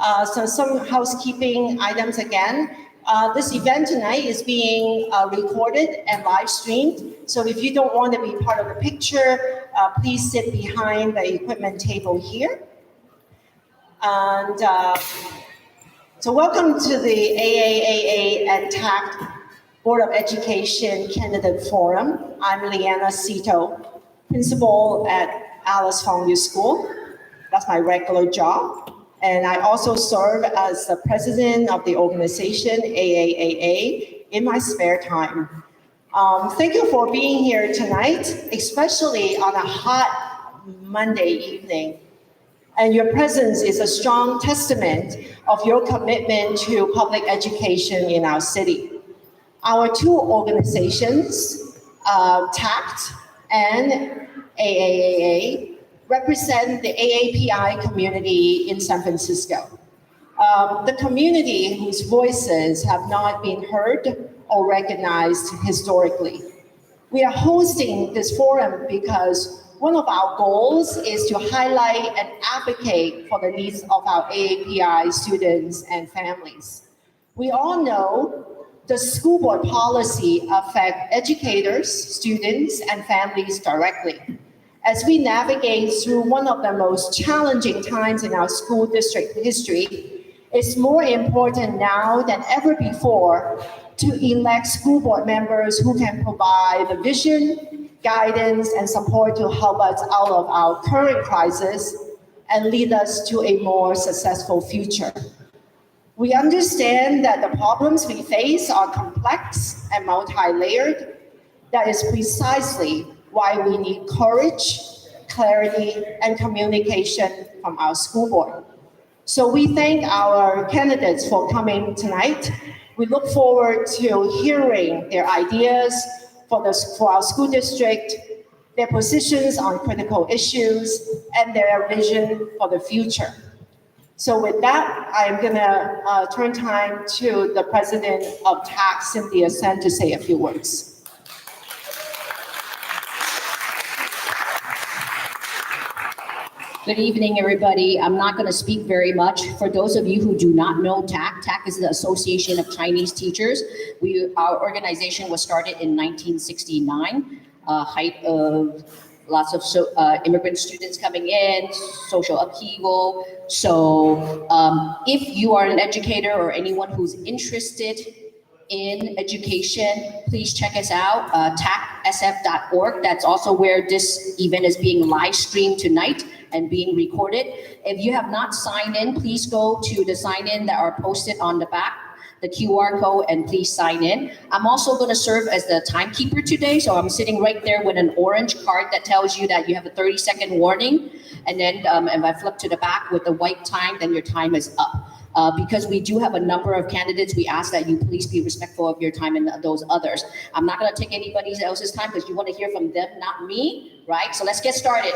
So some housekeeping items again. This event tonight is being recorded and live streamed. So if you don't want to be part of the picture, please sit behind the equipment table here. And so welcome to the AAAA and TACT Board of Education Candidate Forum. I'm Leanna Cito, principal at Alice Fong Youth School. That's my regular job. And I also serve as the president of the organization, AAAA, in my spare time. Thank you for being here tonight, especially on a hot Monday evening. And your presence is a strong testament of your commitment to public education in our city. Our two organizations, TACT and AAAA, represent the AAPI community in San Francisco. The community whose voices have not been heard or recognized historically. We are hosting this forum because one of our goals is to highlight and advocate for the needs of our AAPI students and families. We all know the school board policy affects educators, students, and families directly. As we navigate through one of the most challenging times in our school district history, it's more important now than ever before to elect school board members who can provide the vision, guidance, and support to help us out of our current crisis and lead us to a more successful future. We understand that the problems we face are complex and multi-layered. That is precisely why we need courage, clarity, and communication from our school board. So we thank our candidates for coming tonight. We look forward to hearing their ideas for our school district, their positions on critical issues, and their vision for the future. So with that, I'm gonna turn time to the president of TACT, Cynthia Sen, to say a few words. Good evening, everybody. I'm not going to speak very much. For those of you who do not know TAC, TAC is the Association of Chinese Teachers. Our organization was started in 1969, height of lots of immigrant students coming in, social upheaval. So if you are an educator or anyone who's interested in education, please check us out, tacsf.org. That's also where this event is being live streamed tonight and being recorded. If you have not signed in, please go to the sign in that are posted on the back, the QR code, and please sign in. I'm also going to serve as the timekeeper today. So I'm sitting right there with an orange card that tells you that you have a 30-second warning. And then if I flip to the back with the white time, then your time is up. Because we do have a number of candidates, we ask that you please be respectful of your time and those others. I'm not going to take anybody else's time because you want to hear from them, not me, right? So let's get started.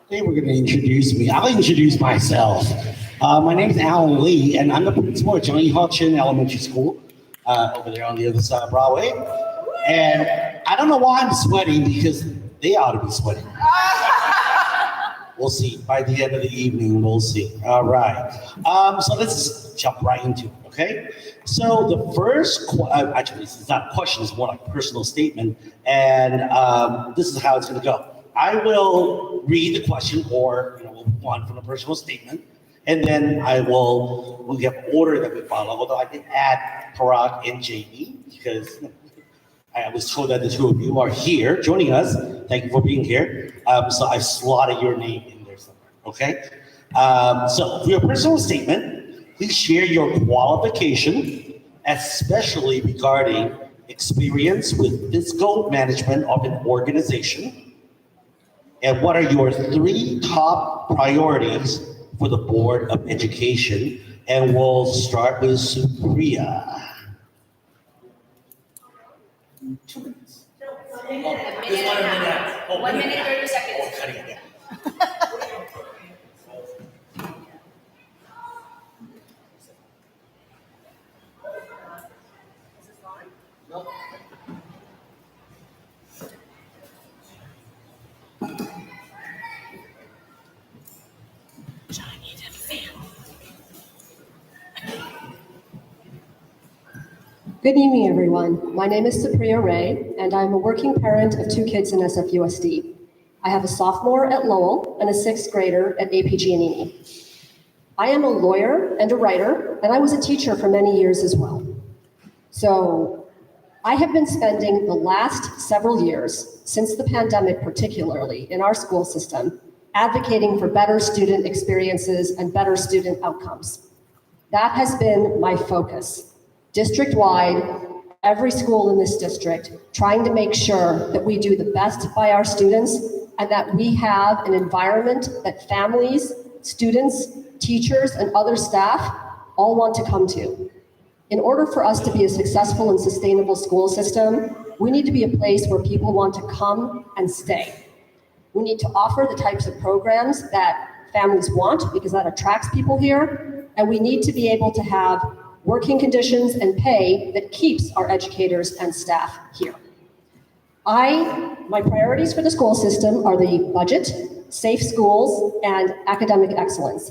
Today we're going to introduce me. I'll introduce myself. My name is Alan Lee, and I'm the principal at Johnny Hall Chin Elementary School over there on the other side of Broadway. And I don't know why I'm sweating, because they ought to be sweating. We'll see. By the end of the evening, we'll see. All right. So let's jump right into it, okay? So the first, actually, this is not a question, it's more like a personal statement. And this is how it's going to go. I will read the question, or we'll move on from a personal statement, and then we'll get order that we follow. Although I did add Parag and Jamie because I was told that the two of you are here joining us. Thank you for being here. So I slotted your name in there somewhere. Okay. So for your personal statement, please share your qualification, especially regarding experience with fiscal management of an organization. And what are your 3 top priorities for the Board of Education? And we'll start with Supriya. 2 minutes. No, 1 minute. A minute and a half. 1 minute, 30 seconds. Oh, cutting it down. Good evening, everyone. My name is Supriya Ray, and I'm a working parent of 2 kids in SFUSD. I have a sophomore at Lowell and a 6th grader at APG&E. I am a lawyer and a writer, and I was a teacher for many years as well. So I have been spending the last several years, since the pandemic particularly, in our school system, advocating for better student experiences and better student outcomes. That has been my focus. District-wide, every school in this district, trying to make sure that we do the best by our students and that we have an environment that families, students, teachers, and other staff all want to come to. In order for us to be a successful and sustainable school system, we need to be a place where people want to come and stay. We need to offer the types of programs that families want because that attracts people here, and we need to be able to have working conditions and pay that keeps our educators and staff here. My priorities for the school system are the budget, safe schools, and academic excellence,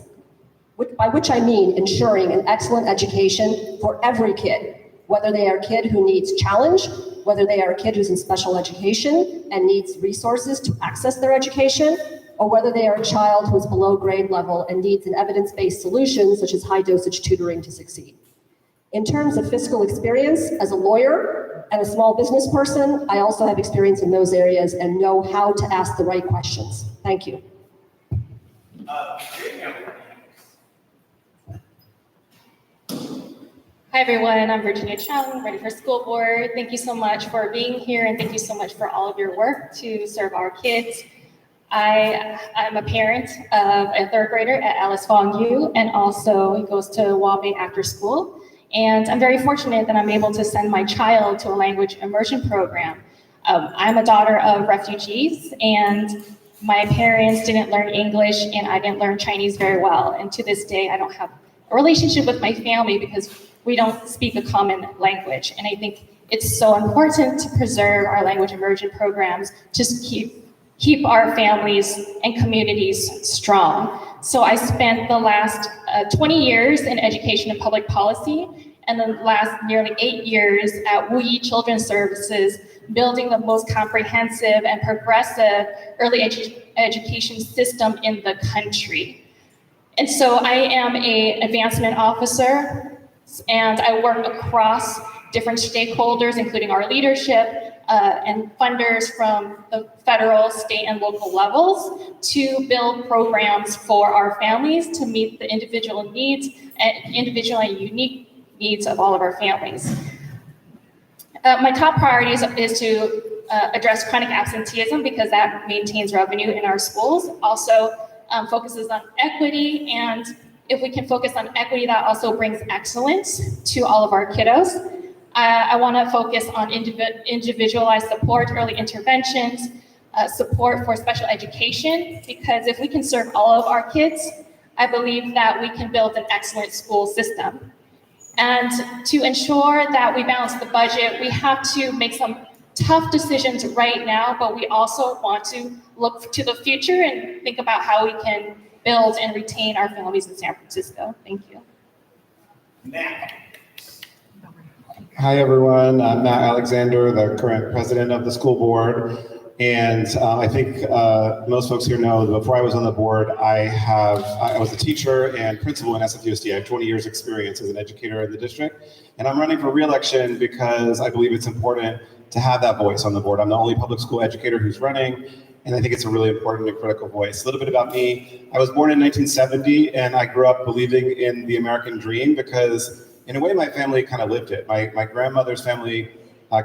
by which I mean ensuring an excellent education for every kid, whether they are a kid who needs challenge, whether they are a kid who's in special education and needs resources to access their education, or whether they are a child who is below grade level and needs an evidence-based solution such as high-dosage tutoring to succeed. In terms of fiscal experience, as a lawyer and a small business person, I also have experience in those areas and know how to ask the right questions. Thank you. Hi everyone, I'm Virginia Chung, ready for school board. Thank you so much for being here and thank you so much for all of your work to serve our kids. I'm a parent of a 3rd grader at Alice Fong U and also he goes to Waubing after school. And I'm very fortunate that I'm able to send my child to a language immersion program. I'm a daughter of refugees and my parents didn't learn English and I didn't learn Chinese very well. And to this day, I don't have a relationship with my family because we don't speak a common language. And I think it's so important to preserve our language immersion programs, just keep our families and communities strong. So I spent the last 20 years in education and public policy, and the last nearly 8 years at Wu Yi Children's Services, building the most comprehensive and progressive early education system in the country. And so I am an advancement officer, and I work across different stakeholders, including our leadership and funders from the federal, state, and local levels to build programs for our families to meet the individual needs and individual and unique needs of all of our families. My top priorities is to address chronic absenteeism because that maintains revenue in our schools. Also focuses on equity, and if we can focus on equity, that also brings excellence to all of our kiddos. I want to focus on individualized support, early interventions, support for special education, because if we can serve all of our kids, I believe that we can build an excellent school system. And to ensure that we balance the budget, we have to make some tough decisions right now, but we also want to look to the future and think about how we can build and retain our families in San Francisco. Thank you. Matt. Hi, everyone. I'm Matt Alexander, the current president of the school board. And I think most folks here know that before I was on the board, I was a teacher and principal in SFUSD. I have 20 years experience as an educator in the district. And I'm running for re-election because I believe it's important to have that voice on the board. I'm the only public school educator who's running, and I think it's a really important and critical voice. A little bit about me. I was born in 1970, and I grew up believing in the American dream because in a way, my family kind of lived it. My grandmother's family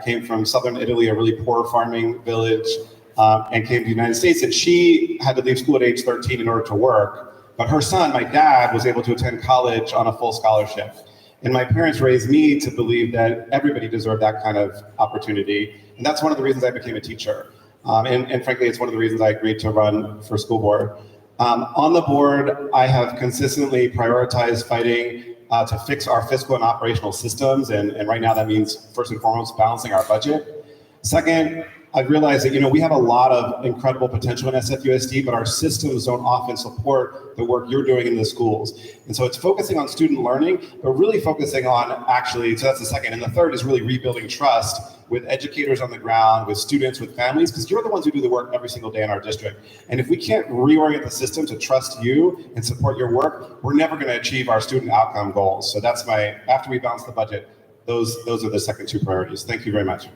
came from southern Italy, a really poor farming village, and came to the United States. And she had to leave school at age 13 in order to work. But her son, my dad, was able to attend college on a full scholarship. And my parents raised me to believe that everybody deserved that kind of opportunity. And that's one of the reasons I became a teacher. And frankly, it's one of the reasons I agreed to run for school board. On the board, I have consistently prioritized fighting to fix our fiscal and operational systems. And right now that means first and foremost, balancing our budget. Second, I've realized that, we have a lot of incredible potential in SFUSD, but our systems don't often support the work you're doing in the schools. And so it's focusing on student learning, but really focusing on actually, so that's the second. And the third is really rebuilding trust with educators on the ground, with students, with families, because you're the ones who do the work every single day in our district. And if we can't reorient the system to trust you and support your work, we're never gonna achieve our student outcome goals. So that's after we balance the budget, those are the second two priorities. Thank you very much.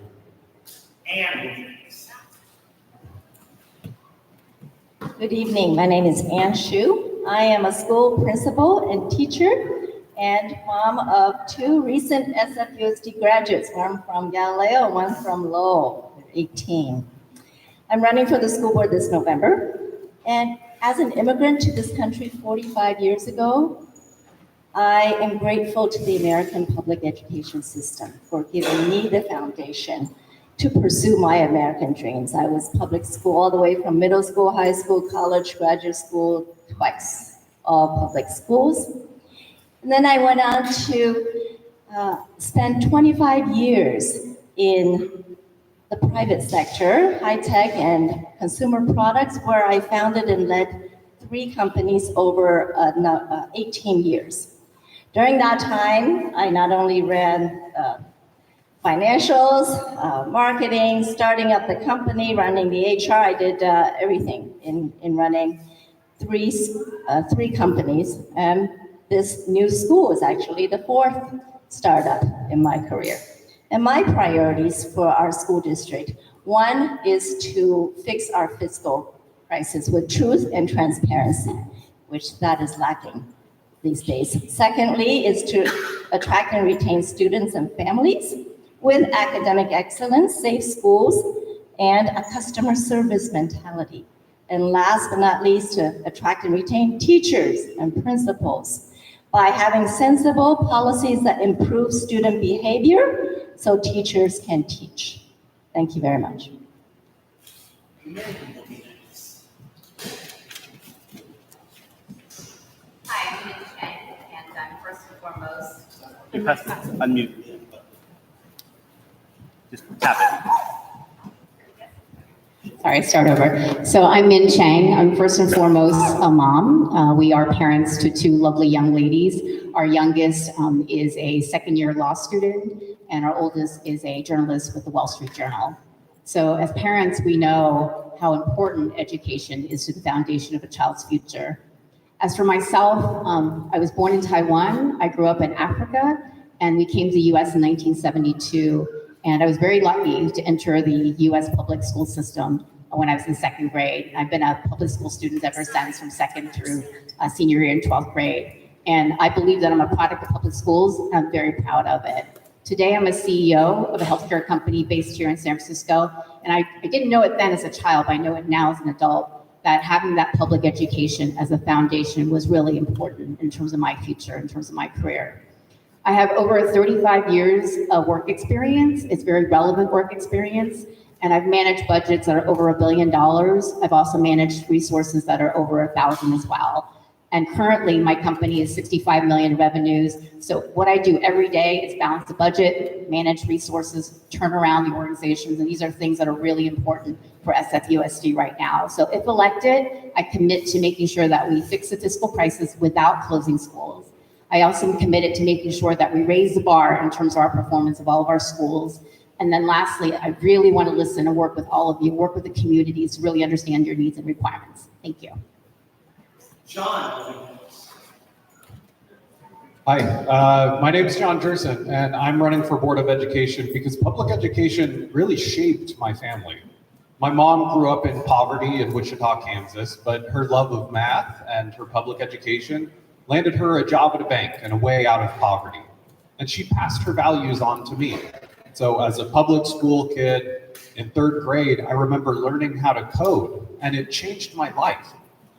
Good evening. My name is Ann Shu. I am a school principal and teacher and mom of two recent SFUSD graduates, one from Galileo, one from Lowell, 18. I'm running for the school board this November. And as an immigrant to this country 45 years ago, I am grateful to the American public education system for giving me the foundation to pursue my American dreams. I was public school all the way from middle school, high school, college, graduate school, twice, all public schools. And then I went on to spend 25 years in the private sector, high tech and consumer products, where I founded and led 3 companies over 18 years. During that time, I not only ran financials, marketing, starting up the company, running the HR. I did everything in running three companies. And this new school is actually the 4th startup in my career. And my priorities for our school district, one is to fix our fiscal crisis with truth and transparency, which that is lacking these days. Secondly, is to attract and retain students and families with academic excellence, safe schools, and a customer service mentality. And last but not least, to attract and retain teachers and principals by having sensible policies that improve student behavior so teachers can teach. Thank you very much. Hi, I'm Minnie Chang, and I'm first and foremost. You press unmute. Just tap it. Sorry, start over. So I'm Min Chang. I'm first and foremost a mom. We are parents to 2 lovely young ladies. Our youngest is a second-year law student, and our oldest is a journalist with the Wall Street Journal. So as parents, we know how important education is to the foundation of a child's future. As for myself, I was born in Taiwan. I grew up in Africa, and we came to the US in 1972. And I was very lucky to enter the US public school system when I was in 2nd grade. I've been a public school student ever since, from 2nd through senior year in 12th grade. And I believe that I'm a product of public schools, and I'm very proud of it. Today, I'm a CEO of a healthcare company based here in San Francisco. And I didn't know it then as a child, but I know it now as an adult, that having that public education as a foundation was really important in terms of my future, in terms of my career. I have over 35 years of work experience. It's very relevant work experience. And I've managed budgets that are over $1 billion. I've also managed resources that are over 1,000 as well. And currently my company is 65 million in revenues. So what I do every day is balance the budget, manage resources, turn around the organizations. And these are things that are really important for SFUSD right now. So if elected, I commit to making sure that we fix the fiscal crisis without closing schools. I also am committed to making sure that we raise the bar in terms of our performance of all of our schools. And then lastly, I really want to listen and work with all of you, work with the communities to really understand your needs and requirements. Thank you. John. Hi, my name is John Gerson, and I'm running for Board of Education because public education really shaped my family. My mom grew up in poverty in Wichita, Kansas, but her love of math and her public education landed her a job at a bank and a way out of poverty. And she passed her values on to me. So as a public school kid in 3rd grade, I remember learning how to code, and it changed my life.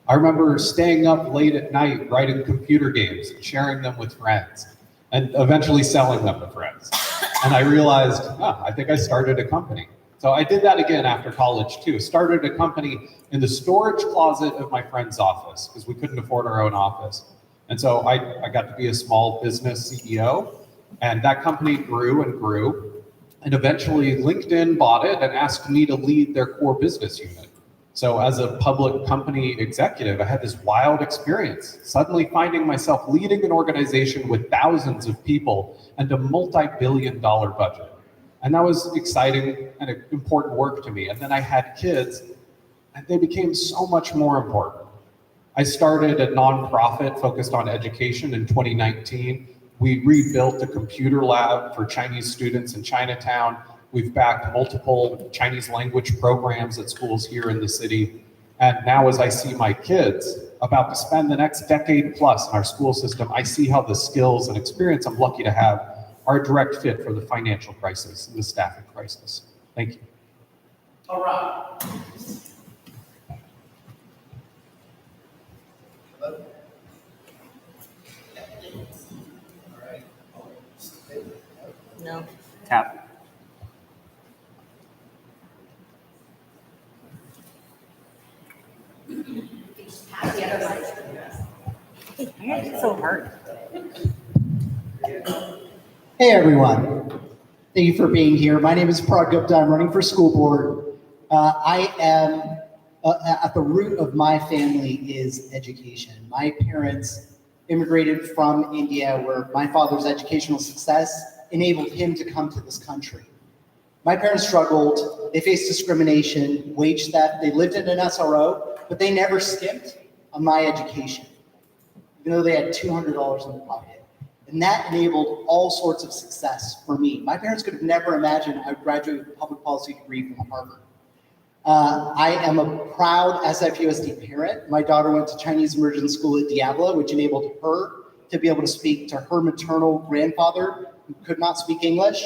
I remember staying up late at night writing computer games and sharing them with friends, and eventually selling them to friends. And I realized, I think I started a company. So I did that again after college too. Started a company in the storage closet of my friend's office because we couldn't afford our own office. And so I got to be a small business CEO, and that company grew and grew. And eventually LinkedIn bought it and asked me to lead their core business unit. So as a public company executive, I had this wild experience, suddenly finding myself leading an organization with thousands of people and a multi-billion-dollar budget. And that was exciting and important work to me. And then I had kids, and they became so much more important. I started a nonprofit focused on education in 2019. We rebuilt a computer lab for Chinese students in Chinatown. We've backed multiple Chinese language programs at schools here in the city. And now as I see my kids about to spend the next decade plus in our school system, I see how the skills and experience I'm lucky to have are a direct fit for the financial crisis and the staffing crisis. Thank you. All right. No. Tap. It's so hard. Hey everyone, thank you for being here. My name is Parag Gupta. I'm running for school board. I am at the root of my family is education. My parents immigrated from India, where my father's educational success enabled him to come to this country. My parents struggled. They faced discrimination, wage theft. They lived in an SRO, but they never skimped on my education, even though they had $200 in their pocket. And that enabled all sorts of success for me. My parents could have never imagined I would graduate with a public policy degree from Harvard. I am a proud SFUSD parent. My daughter went to Chinese immersion school at Diablo, which enabled her to be able to speak to her maternal grandfather who could not speak English.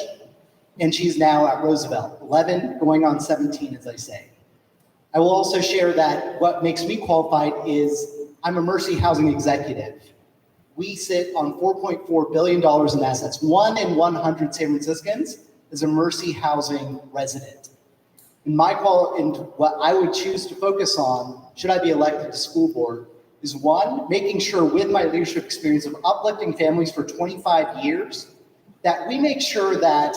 And she's now at Roosevelt, 11, going on 17, as I say. I will also share that what makes me qualified is I'm a Mercy Housing executive. We sit on $4.4 billion in assets. 1 in 100 San Franciscans is a Mercy Housing resident. And what I would choose to focus on, should I be elected to school board, is one, making sure with my leadership experience of uplifting families for 25 years, that we make sure that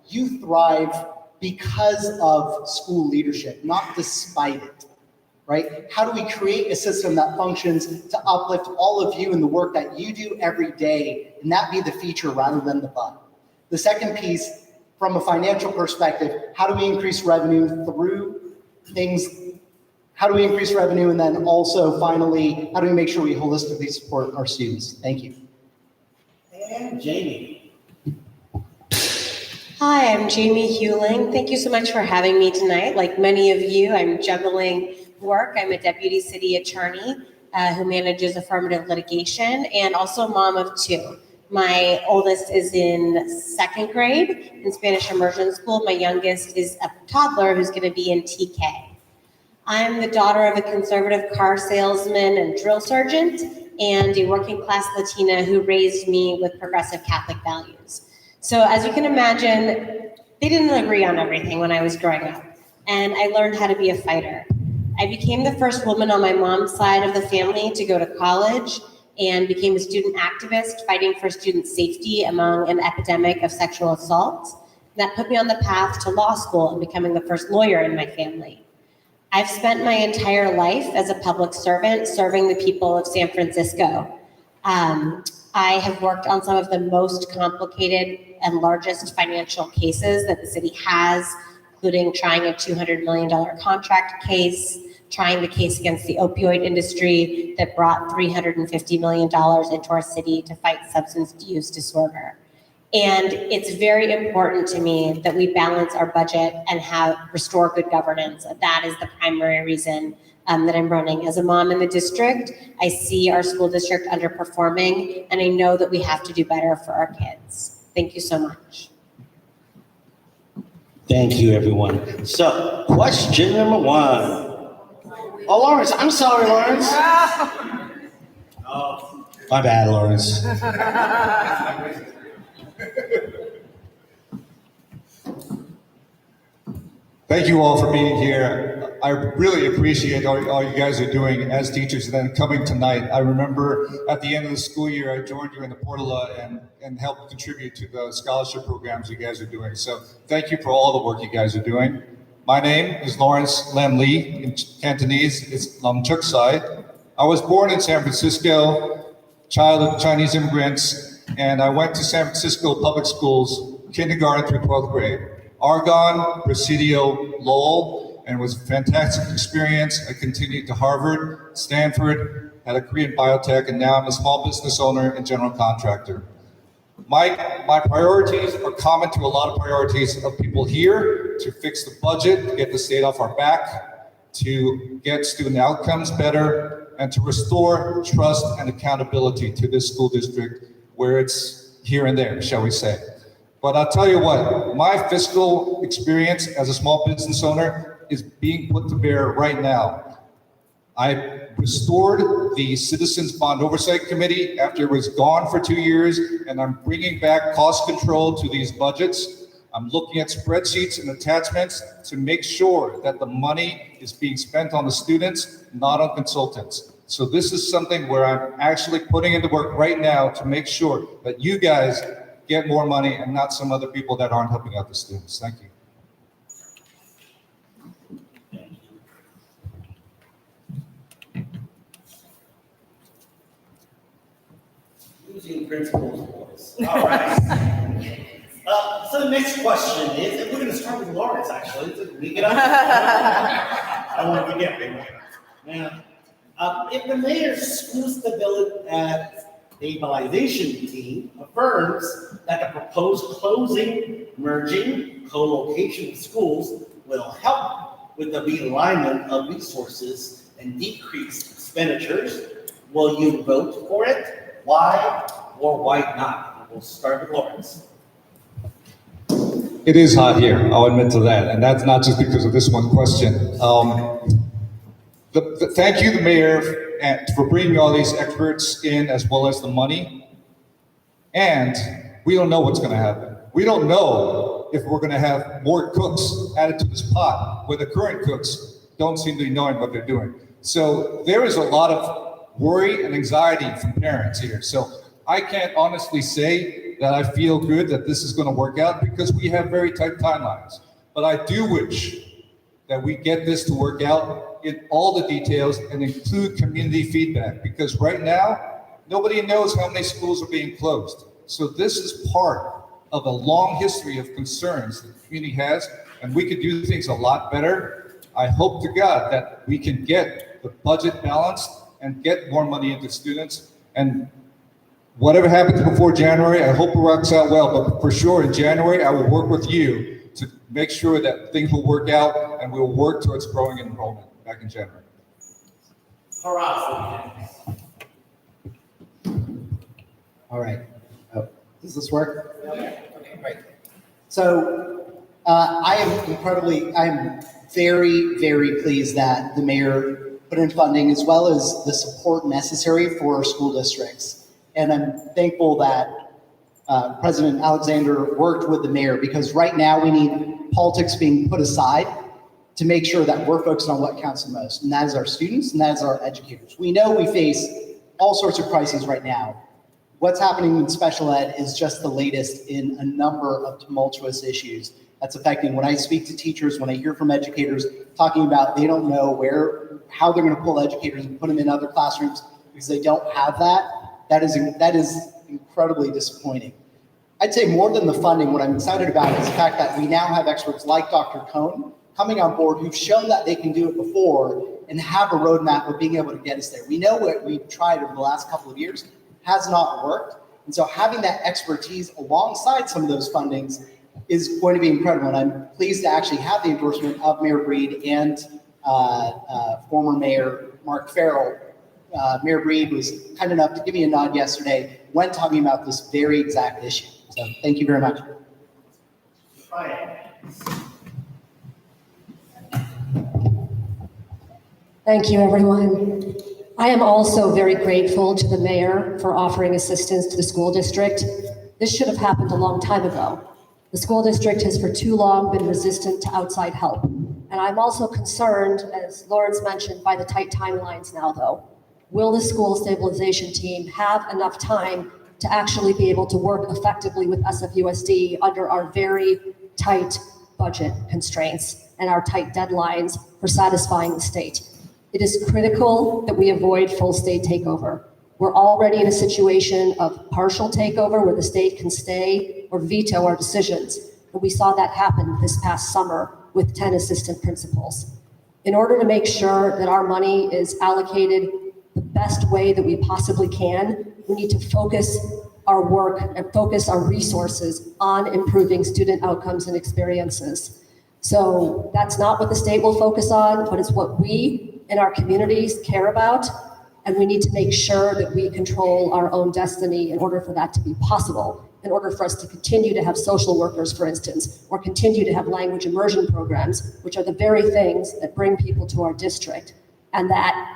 you thrive because of school leadership, not despite it, right? How do we create a system that functions to uplift all of you in the work that you do every day, and that be the feature rather than the bug? The second piece, from a financial perspective, how do we increase revenue through things? How do we increase revenue? And then also, finally, how do we make sure we holistically support our students? Thank you. And Jamie. Hi, I'm Jamie Hewling. Thank you so much for having me tonight. Like many of you, I'm juggling work. I'm a deputy city attorney who manages affirmative litigation and also mom of 2. My oldest is in 2nd grade in Spanish immersion school. My youngest is a toddler who's going to be in TK. I'm the daughter of a conservative car salesman and drill sergeant and a working class Latina who raised me with progressive Catholic values. So as you can imagine, they didn't agree on everything when I was growing up, and I learned how to be a fighter. I became the first woman on my mom's side of the family to go to college and became a student activist fighting for student safety among an epidemic of sexual assault. That put me on the path to law school and becoming the first lawyer in my family. I've spent my entire life as a public servant serving the people of San Francisco. I have worked on some of the most complicated and largest financial cases that the city has, including trying a $200 million contract case, trying the case against the opioid industry that brought $350 million into our city to fight substance use disorder. And it's very important to me that we balance our budget and restore good governance. That is the primary reason that I'm running. As a mom in the district, I see our school district underperforming, and I know that we have to do better for our kids. Thank you so much. Thank you, everyone. So, question number 1. Oh, Lawrence, I'm sorry, Lawrence. Oh, my bad, Lawrence. Thank you all for being here. I really appreciate all you guys are doing as teachers and then coming tonight. I remember at the end of the school year, I joined you in the Portola and helped contribute to the scholarship programs you guys are doing. So thank you for all the work you guys are doing. My name is Lawrence Lam Lee. In Cantonese, it's Lam Chuk Sai. I was born in San Francisco, child of Chinese immigrants, and I went to San Francisco public schools, kindergarten through 12th grade. Argonne, Presidio, Lowell, and it was a fantastic experience. I continued to Harvard, Stanford, had a career in biotech, and now I'm a small business owner and general contractor. My priorities are common to a lot of priorities of people here: to fix the budget, to get the state off our back, to get student outcomes better, and to restore trust and accountability to this school district where it's here and there, shall we say. But I'll tell you what, my fiscal experience as a small business owner is being put to bear right now. I restored the Citizens Bond Oversight Committee after it was gone for 2 years, and I'm bringing back cost control to these budgets. I'm looking at spreadsheets and attachments to make sure that the money is being spent on the students, not on consultants. So this is something where I'm actually putting into work right now to make sure that you guys get more money and not some other people that aren't helping out the students. Thank you. Using principal's voice. All right. So the next question is, and we're going to start with Lawrence, actually. So we get up. I want to forget. Now, if the mayor's school stabilization team affirms that the proposed closing, merging, co-location of schools will help with the realignment of resources and decrease expenditures, will you vote for it? Why or why not? We'll start with Lawrence. It is hot here, I'll admit to that, and that's not just because of this one question. Thank you, the mayor, for bringing all these experts in as well as the money. And we don't know what's going to happen. We don't know if we're going to have more cooks added to this pot where the current cooks don't seem to be knowing what they're doing. So there is a lot of worry and anxiety from parents here. So I can't honestly say that I feel good that this is going to work out because we have very tight timelines. But I do wish that we get this to work out in all the details and include community feedback, because right now, nobody knows how many schools are being closed. So this is part of a long history of concerns that the community has, and we could do things a lot better. I hope to God that we can get the budget balanced and get more money into students. And whatever happens before January, I hope it works out well, but for sure in January, I will work with you to make sure that things will work out and we'll work towards growing enrollment back in January. All right. Oh, does this work? Okay, great. So I'm very, very pleased that the mayor put in funding as well as the support necessary for our school districts. And I'm thankful that President Alexander worked with the mayor, because right now we need politics being put aside to make sure that we're focused on what counts the most, and that is our students and that is our educators. We know we face all sorts of crises right now. What's happening in special ed is just the latest in a number of tumultuous issues that's affecting. When I speak to teachers, when I hear from educators talking about they don't know how they're going to pull educators and put them in other classrooms because they don't have that is incredibly disappointing. I'd say more than the funding, what I'm excited about is the fact that we now have experts like Dr. Cohn coming on board who've shown that they can do it before and have a roadmap of being able to get us there. We know what we've tried over the last couple of years has not worked. And so having that expertise alongside some of those fundings is going to be incredible. And I'm pleased to actually have the endorsement of Mayor Breed and former Mayor Mark Farrell. Mayor Breed was kind enough to give me a nod yesterday when talking about this very exact issue. So thank you very much. Thank you, everyone. I am also very grateful to the mayor for offering assistance to the school district. This should have happened a long time ago. The school district has for too long been resistant to outside help. And I'm also concerned, as Lawrence mentioned, by the tight timelines now, though. Will the school stabilization team have enough time to actually be able to work effectively with SFUSD under our very tight budget constraints and our tight deadlines for satisfying the state? It is critical that we avoid full state takeover. We're already in a situation of partial takeover where the state can stay or veto our decisions. And we saw that happen this past summer with 10 assistant principals. In order to make sure that our money is allocated the best way that we possibly can, we need to focus our work and focus our resources on improving student outcomes and experiences. So that's not what the state will focus on, but it's what we in our communities care about. And we need to make sure that we control our own destiny in order for that to be possible, in order for us to continue to have social workers, for instance, or continue to have language immersion programs, which are the very things that bring people to our district and that,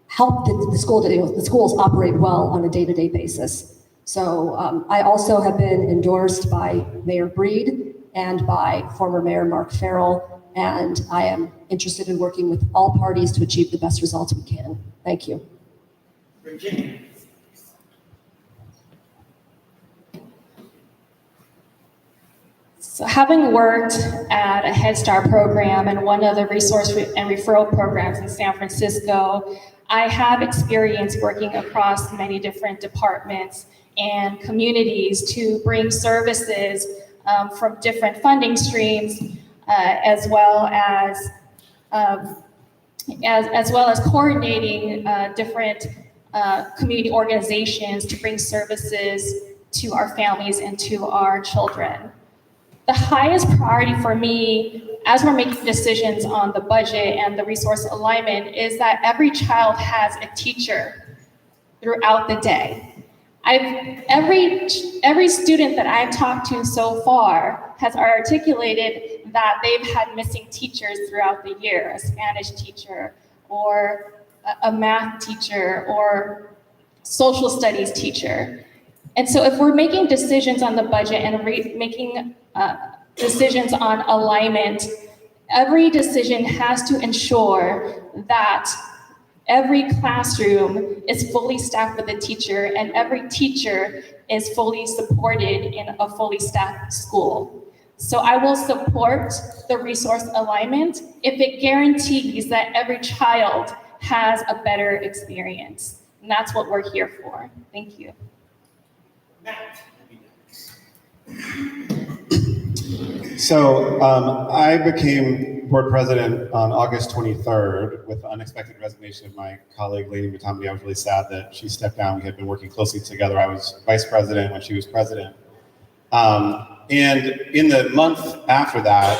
help the schools operate well on a day-to-day basis. So I also have been endorsed by Mayor Breed and by former Mayor Mark Farrell, and I am interested in working with all parties to achieve the best results we can. Thank you. Virginia. So having worked at a Head Start program and one of the resource and referral programs in San Francisco, I have experience working across many different departments and communities to bring services from different funding streams, as well as coordinating different community organizations to bring services to our families and to our children. The highest priority for me, as we're making decisions on the budget and the resource alignment, is that every child has a teacher throughout the day. Every student that I've talked to so far has articulated that they've had missing teachers throughout the year, a Spanish teacher or a math teacher or social studies teacher. And so if we're making decisions on the budget and making decisions on alignment, every decision has to ensure that every classroom is fully staffed with a teacher and every teacher is fully supported in a fully staffed school. So I will support the resource alignment if it guarantees that every child has a better experience. And that's what we're here for. Thank you. So I became board president on August 23rd with the unexpected resignation of my colleague, Lady Mutombi. I was really sad that she stepped down. We had been working closely together. I was vice president when she was president. And in the month after that,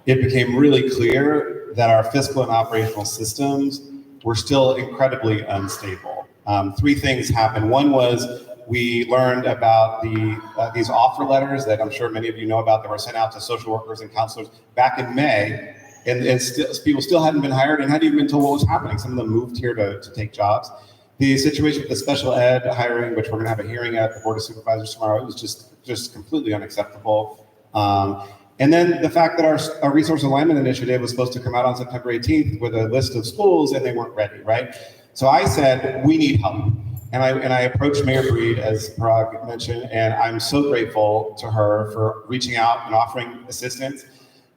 it became really clear that our fiscal and operational systems were still incredibly unstable. Three things happened. One was we learned about these offer letters that I'm sure many of you know about that were sent out to social workers and counselors back in May, and still, people still hadn't been hired and hadn't even been told what was happening. Some of them moved here to take jobs. The situation with the special ed hiring, which we're going to have a hearing at the Board of Supervisors tomorrow, it was just completely unacceptable. And then the fact that our resource alignment initiative was supposed to come out on September 18th with a list of schools and they weren't ready, right? So I said, we need help. And I approached Mayor Breed, as Parag mentioned, and I'm so grateful to her for reaching out and offering assistance.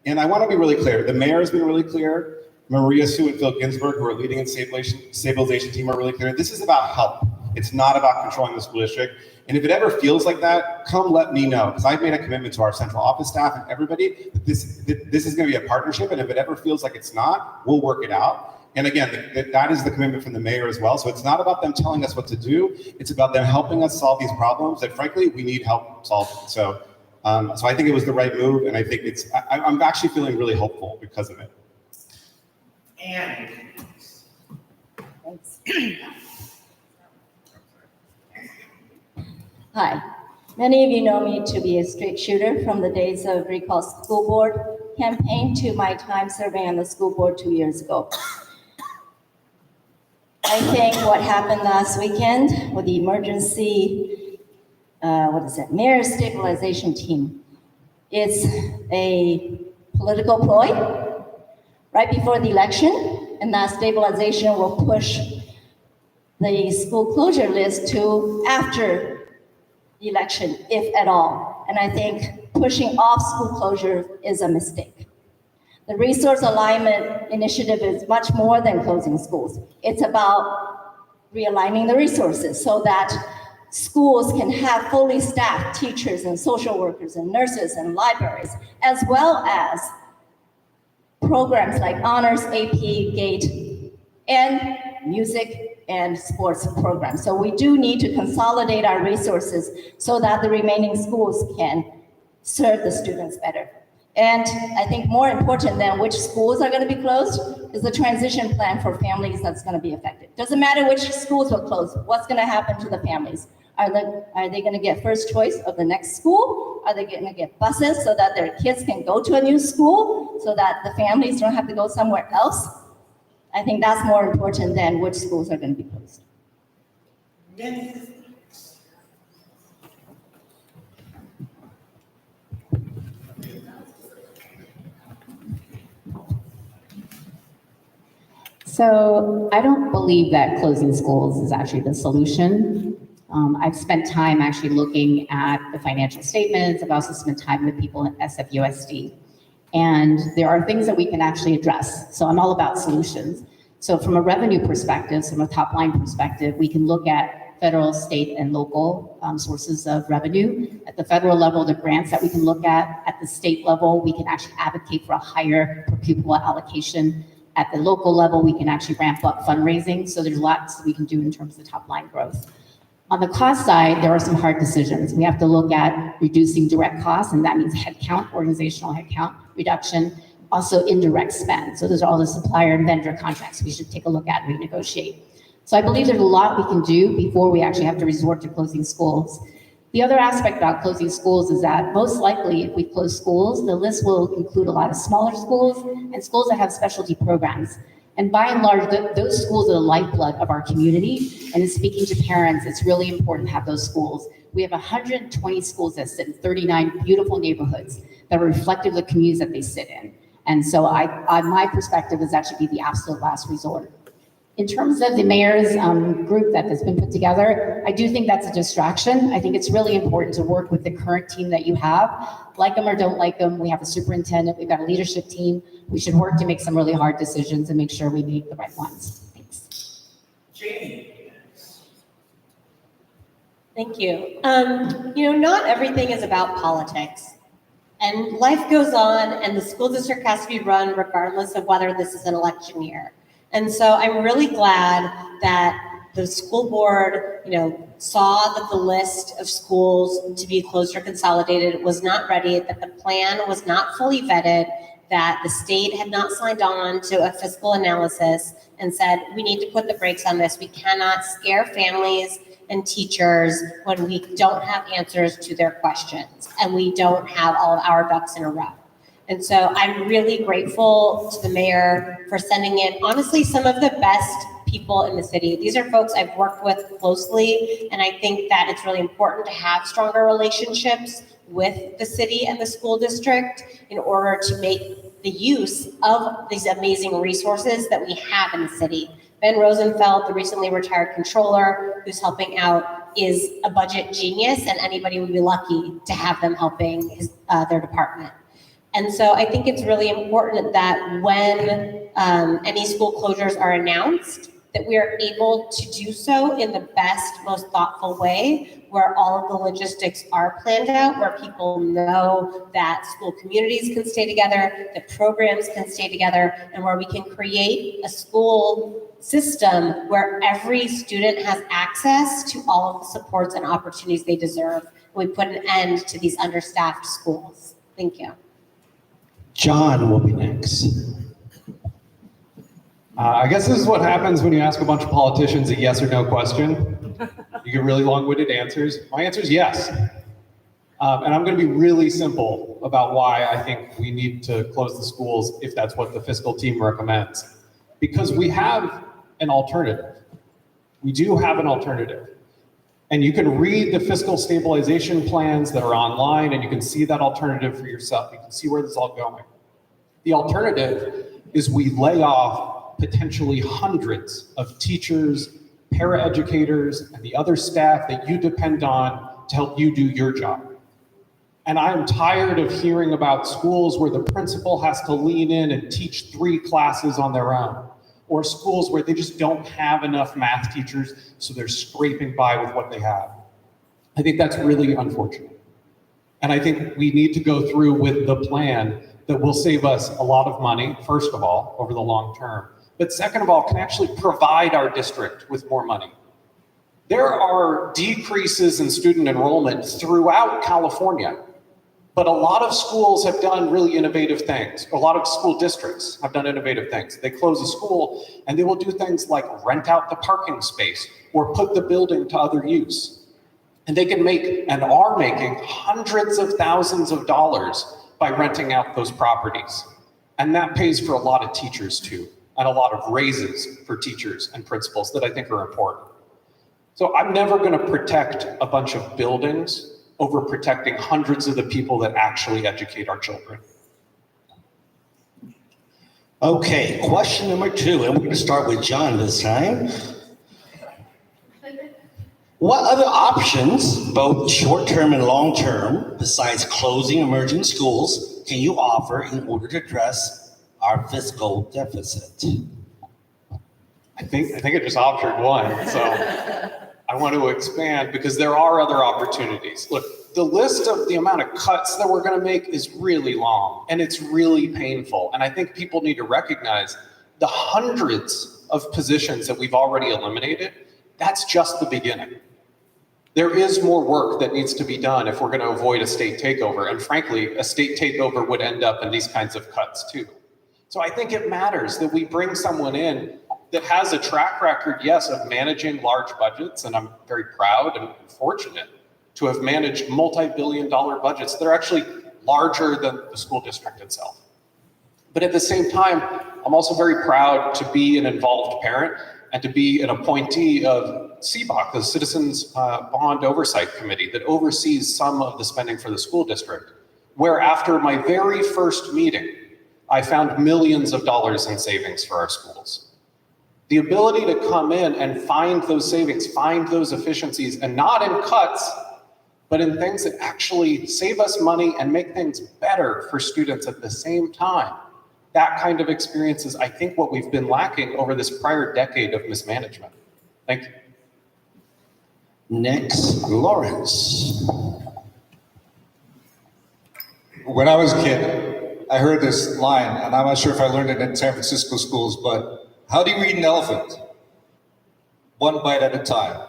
And I want to be really clear. The mayor has been really clear. Maria Sue and Phil Ginsburg, who are leading in stabilization team, are really clear. This is about help. It's not about controlling the school district. And if it ever feels like that, come let me know, because I've made a commitment to our central office staff and everybody that this is going to be a partnership. And if it ever feels like it's not, we'll work it out. And again, that is the commitment from the mayor as well. So it's not about them telling us what to do. It's about them helping us solve these problems that, frankly, we need help solving. So I think it was the right move, and I think I'm actually feeling really hopeful because of it. And Hi. Many of you know me to be a straight shooter from the days of Recall School Board campaign to my time serving on the school board 2 years ago. I think what happened last weekend with the emergency, mayor stabilization team, it's a political ploy right before the election, and that stabilization will push the school closure list to after the election, if at all. And I think pushing off school closure is a mistake. The resource alignment initiative is much more than closing schools. It's about realigning the resources so that schools can have fully staffed teachers and social workers and nurses and libraries, as well as programs like honors, AP, GATE, and music and sports programs. So we do need to consolidate our resources so that the remaining schools can serve the students better. And I think more important than which schools are going to be closed is the transition plan for families that's going to be affected. Doesn't matter which schools will close, what's going to happen to the families? Are they going to get first choice of the next school? Are they going to get buses so that their kids can go to a new school so that the families don't have to go somewhere else? I think that's more important than which schools are going to be closed. So I don't believe that closing schools is actually the solution. I've spent time actually looking at the financial statements. I've also spent time with people at SFUSD. And there are things that we can actually address. So I'm all about solutions. So from a revenue perspective, from a top line perspective, we can look at federal, state, and local sources of revenue. At the federal level, the grants that we can look at. At the state level, we can actually advocate for a higher per pupil allocation. At the local level, we can actually ramp up fundraising. So there's lots that we can do in terms of top line growth. On the cost side, there are some hard decisions. We have to look at reducing direct costs, and that means headcount, organizational headcount reduction, also indirect spend. So those are all the supplier and vendor contracts we should take a look at and renegotiate. So I believe there's a lot we can do before we actually have to resort to closing schools. The other aspect about closing schools is that most likely if we close schools, the list will include a lot of smaller schools and schools that have specialty programs. And by and large, those schools are the lifeblood of our community. And in speaking to parents, it's really important to have those schools. We have 120 schools that sit in 39 beautiful neighborhoods that are reflective of the communities that they sit in. And so my perspective is that should be the absolute last resort. In terms of the mayor's group that has been put together, I do think that's a distraction. I think it's really important to work with the current team that you have. Like them or don't like them, we have a superintendent, we've got a leadership team. We should work to make some really hard decisions and make sure we make the right ones. Thanks. Jamie. Thank you. Not everything is about politics. And life goes on, and the school district has to be run regardless of whether this is an election year. And so I'm really glad that the school board, saw that the list of schools to be closed or consolidated was not ready, that the plan was not fully vetted, that the state had not signed on to a fiscal analysis and said, we need to put the brakes on this. We cannot scare families and teachers when we don't have answers to their questions and we don't have all of our ducks in a row. And so I'm really grateful to the mayor for sending in, honestly, some of the best people in the city. These are folks I've worked with closely, and I think that it's really important to have stronger relationships with the city and the school district in order to make the use of these amazing resources that we have in the city. Ben Rosenfeld, the recently retired controller who's helping out, is a budget genius, and anybody would be lucky to have them helping their department. And so I think it's really important that when any school closures are announced, that we are able to do so in the best, most thoughtful way, where all of the logistics are planned out, where people know that school communities can stay together, that programs can stay together, and where we can create a school system where every student has access to all of the supports and opportunities they deserve. We put an end to these understaffed schools. Thank you. John will be next. I guess this is what happens when you ask a bunch of politicians a yes or no question. You get really long-winded answers. My answer is yes. And I'm going to be really simple about why I think we need to close the schools if that's what the fiscal team recommends. Because we have an alternative. We do have an alternative. And you can read the fiscal stabilization plans that are online, and you can see that alternative for yourself. You can see where this is all going. The alternative is we lay off potentially hundreds of teachers, paraeducators, and the other staff that you depend on to help you do your job. And I'm tired of hearing about schools where the principal has to lean in and teach 3 classes on their own, or schools where they just don't have enough math teachers, so they're scraping by with what they have. I think that's really unfortunate. And I think we need to go through with the plan that will save us a lot of money, first of all, over the long term, but second of all, can actually provide our district with more money. There are decreases in student enrollment throughout California, but a lot of schools have done really innovative things. A lot of school districts have done innovative things. They close a school and they will do things like rent out the parking space or put the building to other use. And they can make and are making hundreds of thousands of dollars by renting out those properties. And that pays for a lot of teachers too, and a lot of raises for teachers and principals that I think are important. So I'm never going to protect a bunch of buildings over protecting hundreds of the people that actually educate our children. Okay, question number 2, and we're going to start with John this time. What other options, both short-term and long-term, besides closing emerging schools, can you offer in order to address our fiscal deficit? I think I just offered one, so I want to expand because there are other opportunities. Look, the list of the amount of cuts that we're going to make is really long and it's really painful. And I think people need to recognize the hundreds of positions that we've already eliminated. That's just the beginning. There is more work that needs to be done if we're going to avoid a state takeover. And frankly, a state takeover would end up in these kinds of cuts too. So I think it matters that we bring someone in that has a track record, yes, of managing large budgets, and I'm very proud and fortunate to have managed multi-billion-dollar budgets that are actually larger than the school district itself. But at the same time, I'm also very proud to be an involved parent and to be an appointee of CBOC, the Citizens Bond Oversight Committee, that oversees some of the spending for the school district, where after my very first meeting, I found millions of dollars in savings for our schools. The ability to come in and find those savings, find those efficiencies, and not in cuts, but in things that actually save us money and make things better for students at the same time. That kind of experience is, I think, what we've been lacking over this prior decade of mismanagement. Thank you. Next, Lawrence. When I was a kid, I heard this line, and I'm not sure if I learned it in San Francisco schools, but how do you eat an elephant? One bite at a time.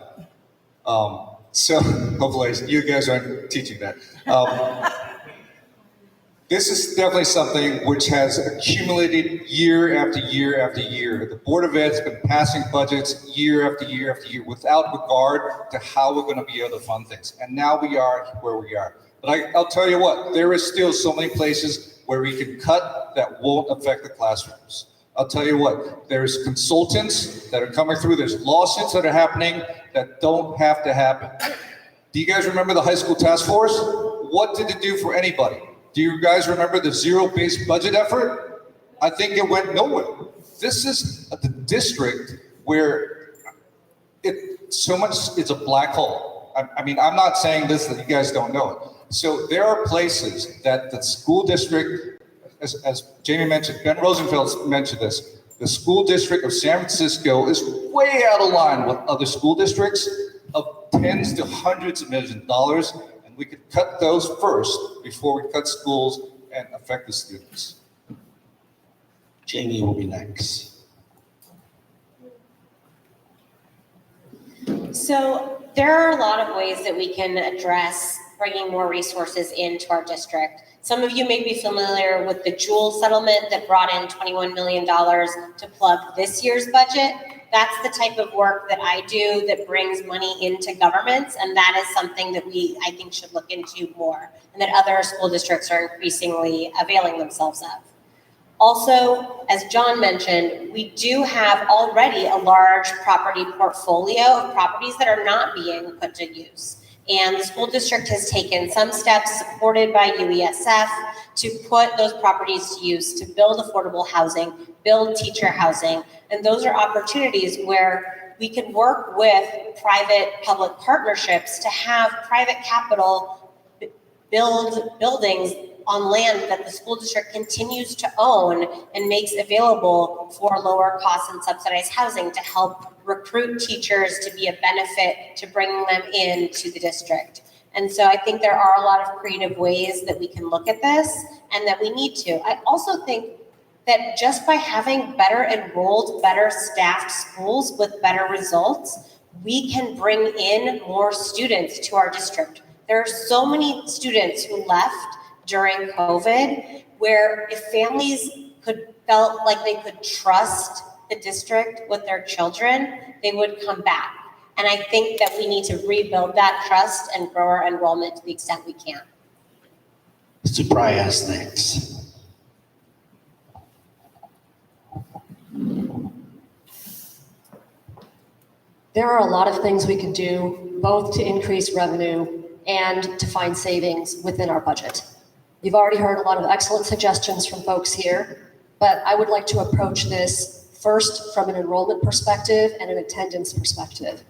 So hopefully you guys aren't teaching that. This is definitely something which has accumulated year after year after year. The Board of Ed has been passing budgets year after year after year without regard to how we're going to be able to fund things. And now we are where we are. But I'll tell you what, there is still so many places where we can cut that won't affect the classrooms. I'll tell you what, there's consultants that are coming through, there's lawsuits that are happening that don't have to happen. Do you guys remember the high school task force? What did it do for anybody? Do you guys remember the zero-based budget effort? I think it went nowhere. This is the district where it's a black hole. I mean, I'm not saying this that you guys don't know it. So there are places that the school district, as Jamie mentioned, Ben Rosenfeld mentioned this, the school district of San Francisco is way out of line with other school districts of tens to hundreds of millions of dollars, and we could cut those first before we cut schools and affect the students. Jamie will be next. So there are a lot of ways that we can address bringing more resources into our district. Some of you may be familiar with the Jewel settlement that brought in $21 million to plug this year's budget. That's the type of work that I do that brings money into governments, and that is something that I think should look into more, and that other school districts are increasingly availing themselves of. Also, as John mentioned, we do have already a large property portfolio of properties that are not being put to use. And the school district has taken some steps supported by UESF to put those properties to use to build affordable housing, build teacher housing. And those are opportunities where we can work with private-public partnerships to have private capital build buildings on land that the school district continues to own and makes available for lower cost and subsidized housing to help recruit teachers to be a benefit to bring them into the district. And so I think there are a lot of creative ways that we can look at this and that we need to. I also think that just by having better enrolled, better staffed schools with better results, we can bring in more students to our district. There are so many students who left during COVID, where if families felt like they could trust the district with their children, they would come back. And I think that we need to rebuild that trust and grow our enrollment to the extent we can. Mr. Prias next. There are a lot of things we can do, both to increase revenue and to find savings within our budget. You've already heard a lot of excellent suggestions from folks here, but I would like to approach this first from an enrollment perspective and an attendance perspective.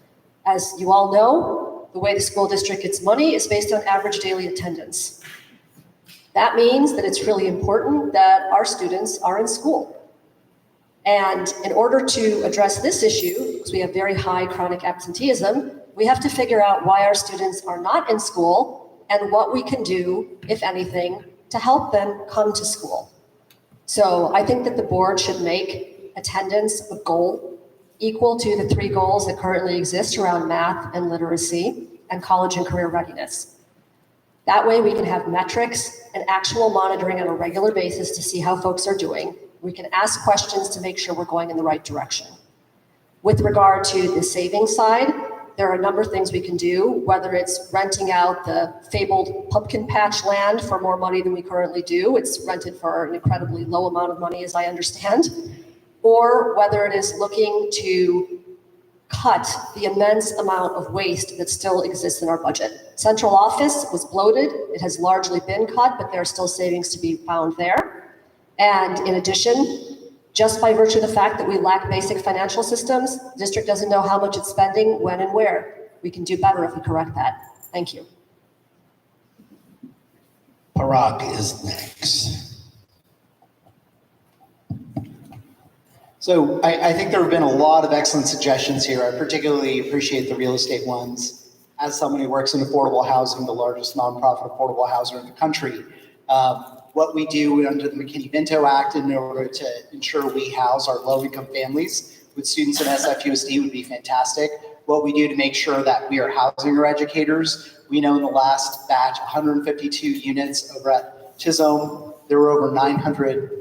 As you all know, the way the school district gets money is based on average daily attendance. That means that it's really important that our students are in school. And in order to address this issue, because we have very high chronic absenteeism, we have to figure out why our students are not in school and what we can do, if anything, to help them come to school. So I think that the board should make attendance a goal equal to the 3 goals that currently exist around math and literacy and college and career readiness. That way we can have metrics and actual monitoring on a regular basis to see how folks are doing. We can ask questions to make sure we're going in the right direction. With regard to the savings side, there are a number of things we can do, whether it's renting out the fabled pumpkin patch land for more money than we currently do. It's rented for an incredibly low amount of money, as I understand. Or whether it is looking to cut the immense amount of waste that still exists in our budget. Central office was bloated. It has largely been cut, but there are still savings to be found there. And in addition, just by virtue of the fact that we lack basic financial systems, the district doesn't know how much it's spending, when and where. We can do better if we correct that. Thank you. Parag is next. So I think there have been a lot of excellent suggestions here. I particularly appreciate the real estate ones. As someone who works in affordable housing, the largest nonprofit affordable houser in the country, what we do under the McKinney-Vento Act in order to ensure we house our low-income families with students in SFUSD would be fantastic. What we do to make sure that we are housing our educators. We know in the last batch, 152 units over at Chisholm, there were over 900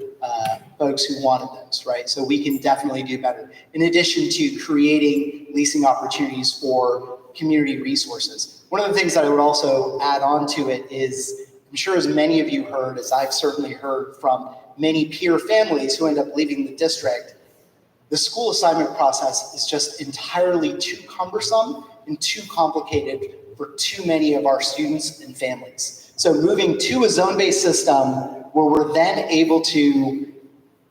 folks who wanted those, right? So we can definitely do better. In addition to creating leasing opportunities for community resources. One of the things that I would also add on to it is, I'm sure as many of you heard, as I've certainly heard from many peer families who end up leaving the district, the school assignment process is just entirely too cumbersome and too complicated for too many of our students and families. So moving to a zone-based system where we're then able to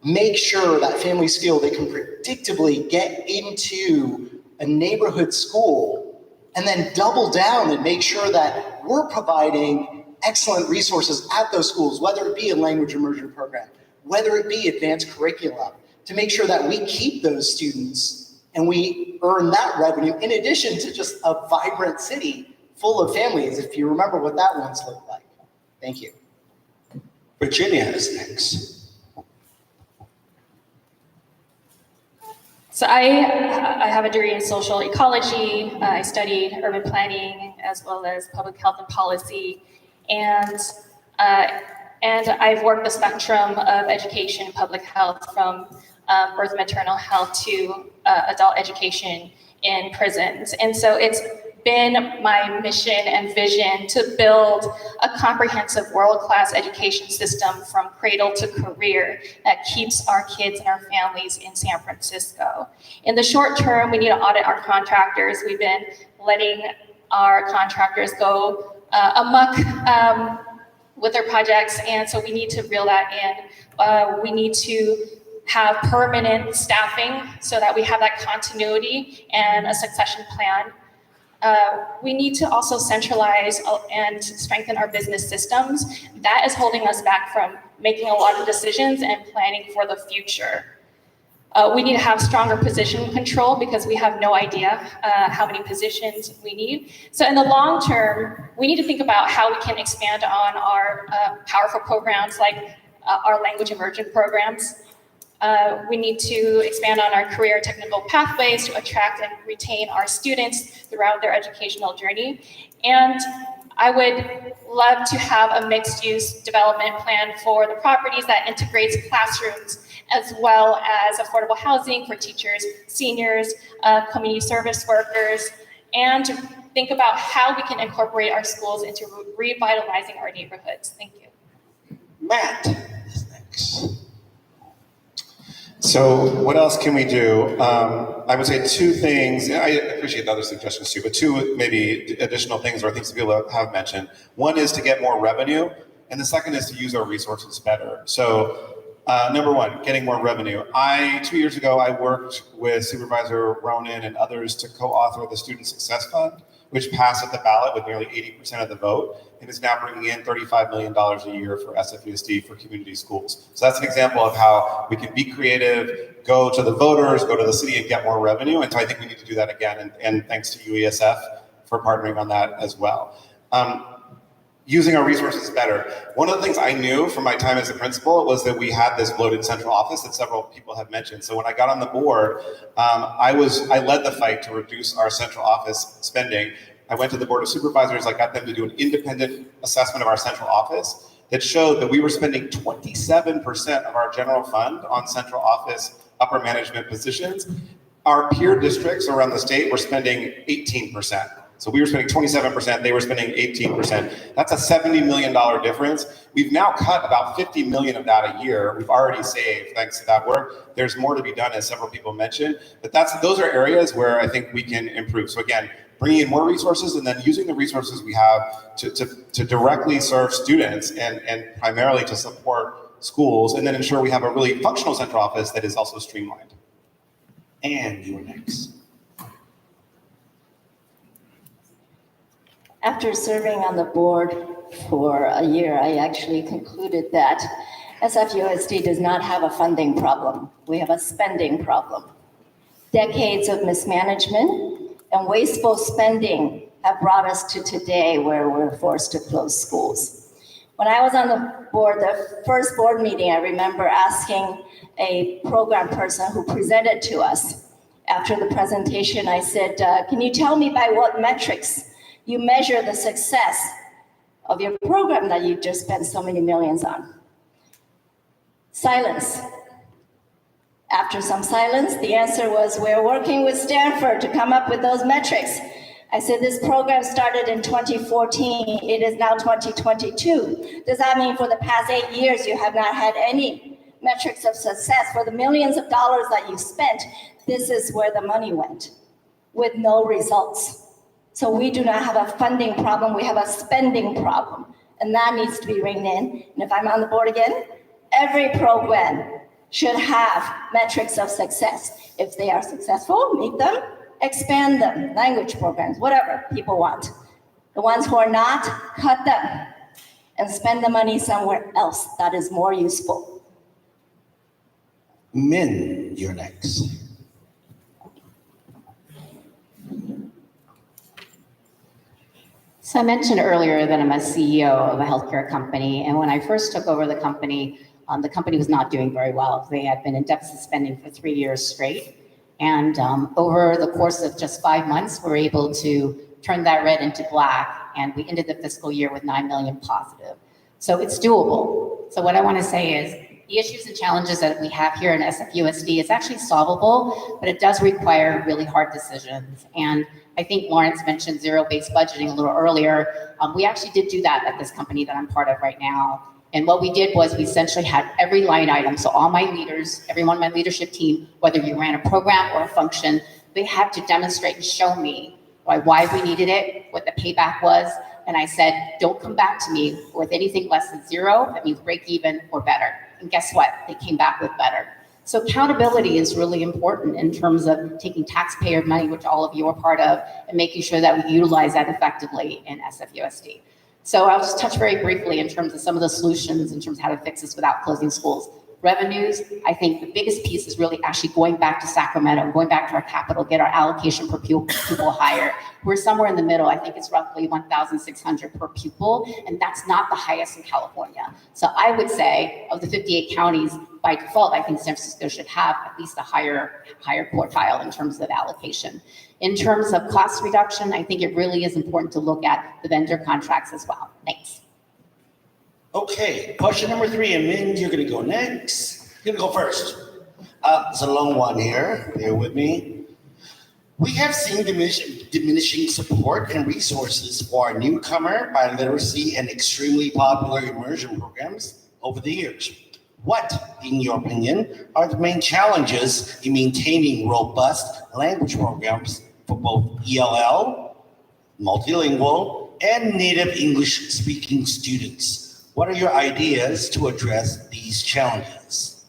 make sure that families feel they can predictably get into a neighborhood school and then double down and make sure that we're providing excellent resources at those schools, whether it be a language immersion program, whether it be advanced curriculum, to make sure that we keep those students and we earn that revenue in addition to just a vibrant city full of families, if you remember what that once looked like. Thank you. Virginia is next. So I have a degree in social ecology. I studied urban planning as well as public health and policy. And I've worked the spectrum of education, public health, from birth and maternal health to adult education in prisons. And so it's been my mission and vision to build a comprehensive world-class education system from cradle to career that keeps our kids and our families in San Francisco. In the short term, we need to audit our contractors. We've been letting our contractors go amok with their projects, and so we need to reel that in. We need to have permanent staffing so that we have that continuity and a succession plan. We need to also centralize and strengthen our business systems. That is holding us back from making a lot of decisions and planning for the future. We need to have stronger position control because we have no idea how many positions we need. So in the long term, we need to think about how we can expand on our powerful programs like our language immersion programs. We need to expand on our career technical pathways to attract and retain our students throughout their educational journey. And I would love to have a mixed-use development plan for the properties that integrates classrooms as well as affordable housing for teachers, seniors, community service workers, and think about how we can incorporate our schools into revitalizing our neighborhoods. Thank you. Matt is next. So what else can we do? I would say two things. I appreciate the other suggestions too, but two maybe additional things or things that people have mentioned. One is to get more revenue, and the second is to use our resources better. So number one, getting more revenue. 2 years ago, I worked with Supervisor Ronan and others to co-author the Student Success Fund, which passed at the ballot with nearly 80% of the vote and is now bringing in $35 million a year for SFUSD for community schools. So that's an example of how we can be creative, go to the voters, go to the city and get more revenue. And so I think we need to do that again. And thanks to UESF for partnering on that as well. Using our resources better. One of the things I knew from my time as a principal was that we had this bloated central office that several people have mentioned. So when I got on the board, I led the fight to reduce our central office spending. I went to the Board of Supervisors, I got them to do an independent assessment of our central office that showed that we were spending 27% of our general fund on central office upper management positions. Our peer districts around the state were spending 18%. So we were spending 27%, they were spending 18%. That's a $70 million difference. We've now cut about 50 million of that a year. We've already saved thanks to that work. There's more to be done, as several people mentioned, but those are areas where I think we can improve. So again, bringing in more resources and then using the resources we have to directly serve students and primarily to support schools, and then ensure we have a really functional central office that is also streamlined. And you're next. After serving on the board for a year, I actually concluded that SFUSD does not have a funding problem. We have a spending problem. Decades of mismanagement and wasteful spending have brought us to today where we're forced to close schools. When I was on the board, the first board meeting, I remember asking a program person who presented to us. After the presentation, I said, can you tell me by what metrics you measure the success of your program that you just spent so many millions on? Silence. After some silence, the answer was, we're working with Stanford to come up with those metrics. I said, this program started in 2014. It is now 2022. Does that mean for the past 8 years, you have not had any metrics of success? For the millions of dollars that you spent, this is where the money went, with no results. So we do not have a funding problem, we have a spending problem, and that needs to be reined in. And if I'm on the board again, every program should have metrics of success. If they are successful, meet them, expand them, language programs, whatever people want. The ones who are not, cut them and spend the money somewhere else that is more useful. Min, you're next. So I mentioned earlier that I'm a CEO of a healthcare company, and when I first took over the company was not doing very well. They had been in deficit spending for 3 years straight, and over the course of just 5 months, we were able to turn that red into black, and we ended the fiscal year with 9 million positive. So it's doable. So what I want to say is the issues and challenges that we have here in SFUSD is actually solvable, but it does require really hard decisions. And I think Lawrence mentioned zero-based budgeting a little earlier. We actually did do that at this company that I'm part of right now. And what we did was we essentially had every line item. So all my leaders, everyone on my leadership team, whether you ran a program or a function, they had to demonstrate and show me why we needed it, what the payback was. And I said, don't come back to me with anything less than zero. That means break even or better. And guess what? They came back with better. So accountability is really important in terms of taking taxpayer money, which all of you are part of, and making sure that we utilize that effectively in SFUSD. So I'll just touch very briefly in terms of some of the solutions in terms of how to fix this without closing schools. Revenues, I think the biggest piece is really actually going back to Sacramento, going back to our capital, get our allocation per pupil higher. We're somewhere in the middle. I think it's roughly 1,600 per pupil, and that's not the highest in California. So I would say of the 58 counties, by default, I think San Francisco should have at least a higher quartile in terms of allocation. In terms of cost reduction, I think it really is important to look at the vendor contracts as well. Thanks. Okay, question number 3, and Min, you're gonna go next. You're gonna go first. It's a long one here, bear with me. We have seen diminishing support and resources for our newcomer, biliteracy, and extremely popular immersion programs over the years. What, in your opinion, are the main challenges in maintaining robust language programs for both ELL, multilingual, and native English-speaking students? What are your ideas to address these challenges?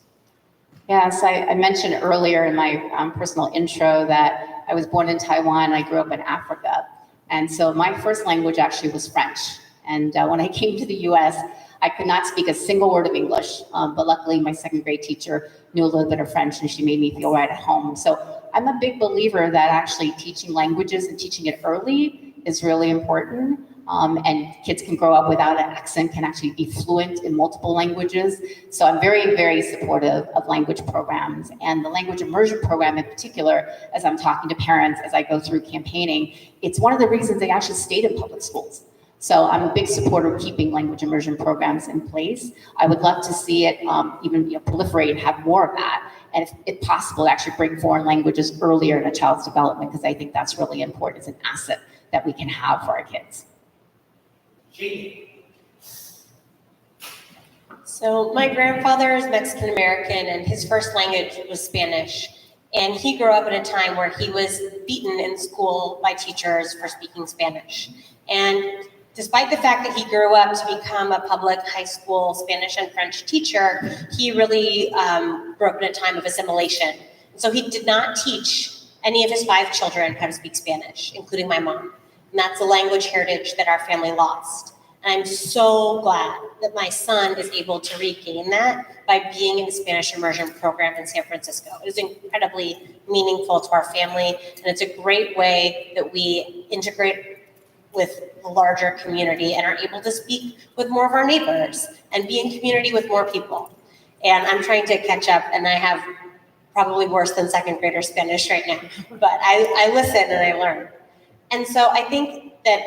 Yes, I mentioned earlier in my personal intro that I was born in Taiwan. I grew up in Africa. And so my first language actually was French. And when I came to the US, I could not speak a single word of English. But luckily, my second grade teacher knew a little bit of French, and she made me feel right at home. So I'm a big believer that actually teaching languages and teaching it early is really important. And kids can grow up without an accent, can actually be fluent in multiple languages. So I'm very, very supportive of language programs, and the language immersion program in particular. As I'm talking to parents, as I go through campaigning, it's one of the reasons they actually stayed in public schools. So I'm a big supporter of keeping language immersion programs in place. I would love to see it even proliferate and have more of that. And if possible, actually bring foreign languages earlier in a child's development, because I think that's really important. It's an asset that we can have for our kids. So my grandfather is Mexican American, and his first language was Spanish. And he grew up in a time where he was beaten in school by teachers for speaking Spanish. And despite the fact that he grew up to become a public high school Spanish and French teacher, he really grew up in a time of assimilation. So he did not teach any of his 5 children how to speak Spanish, including my mom. And that's a language heritage that our family lost. And I'm so glad that my son is able to regain that by being in the Spanish immersion program in San Francisco. It is incredibly meaningful to our family, and it's a great way that we integrate with the larger community and are able to speak with more of our neighbors and be in community with more people. And I'm trying to catch up, and I have probably worse than second grader Spanish right now, but I listen and I learn. And so I think that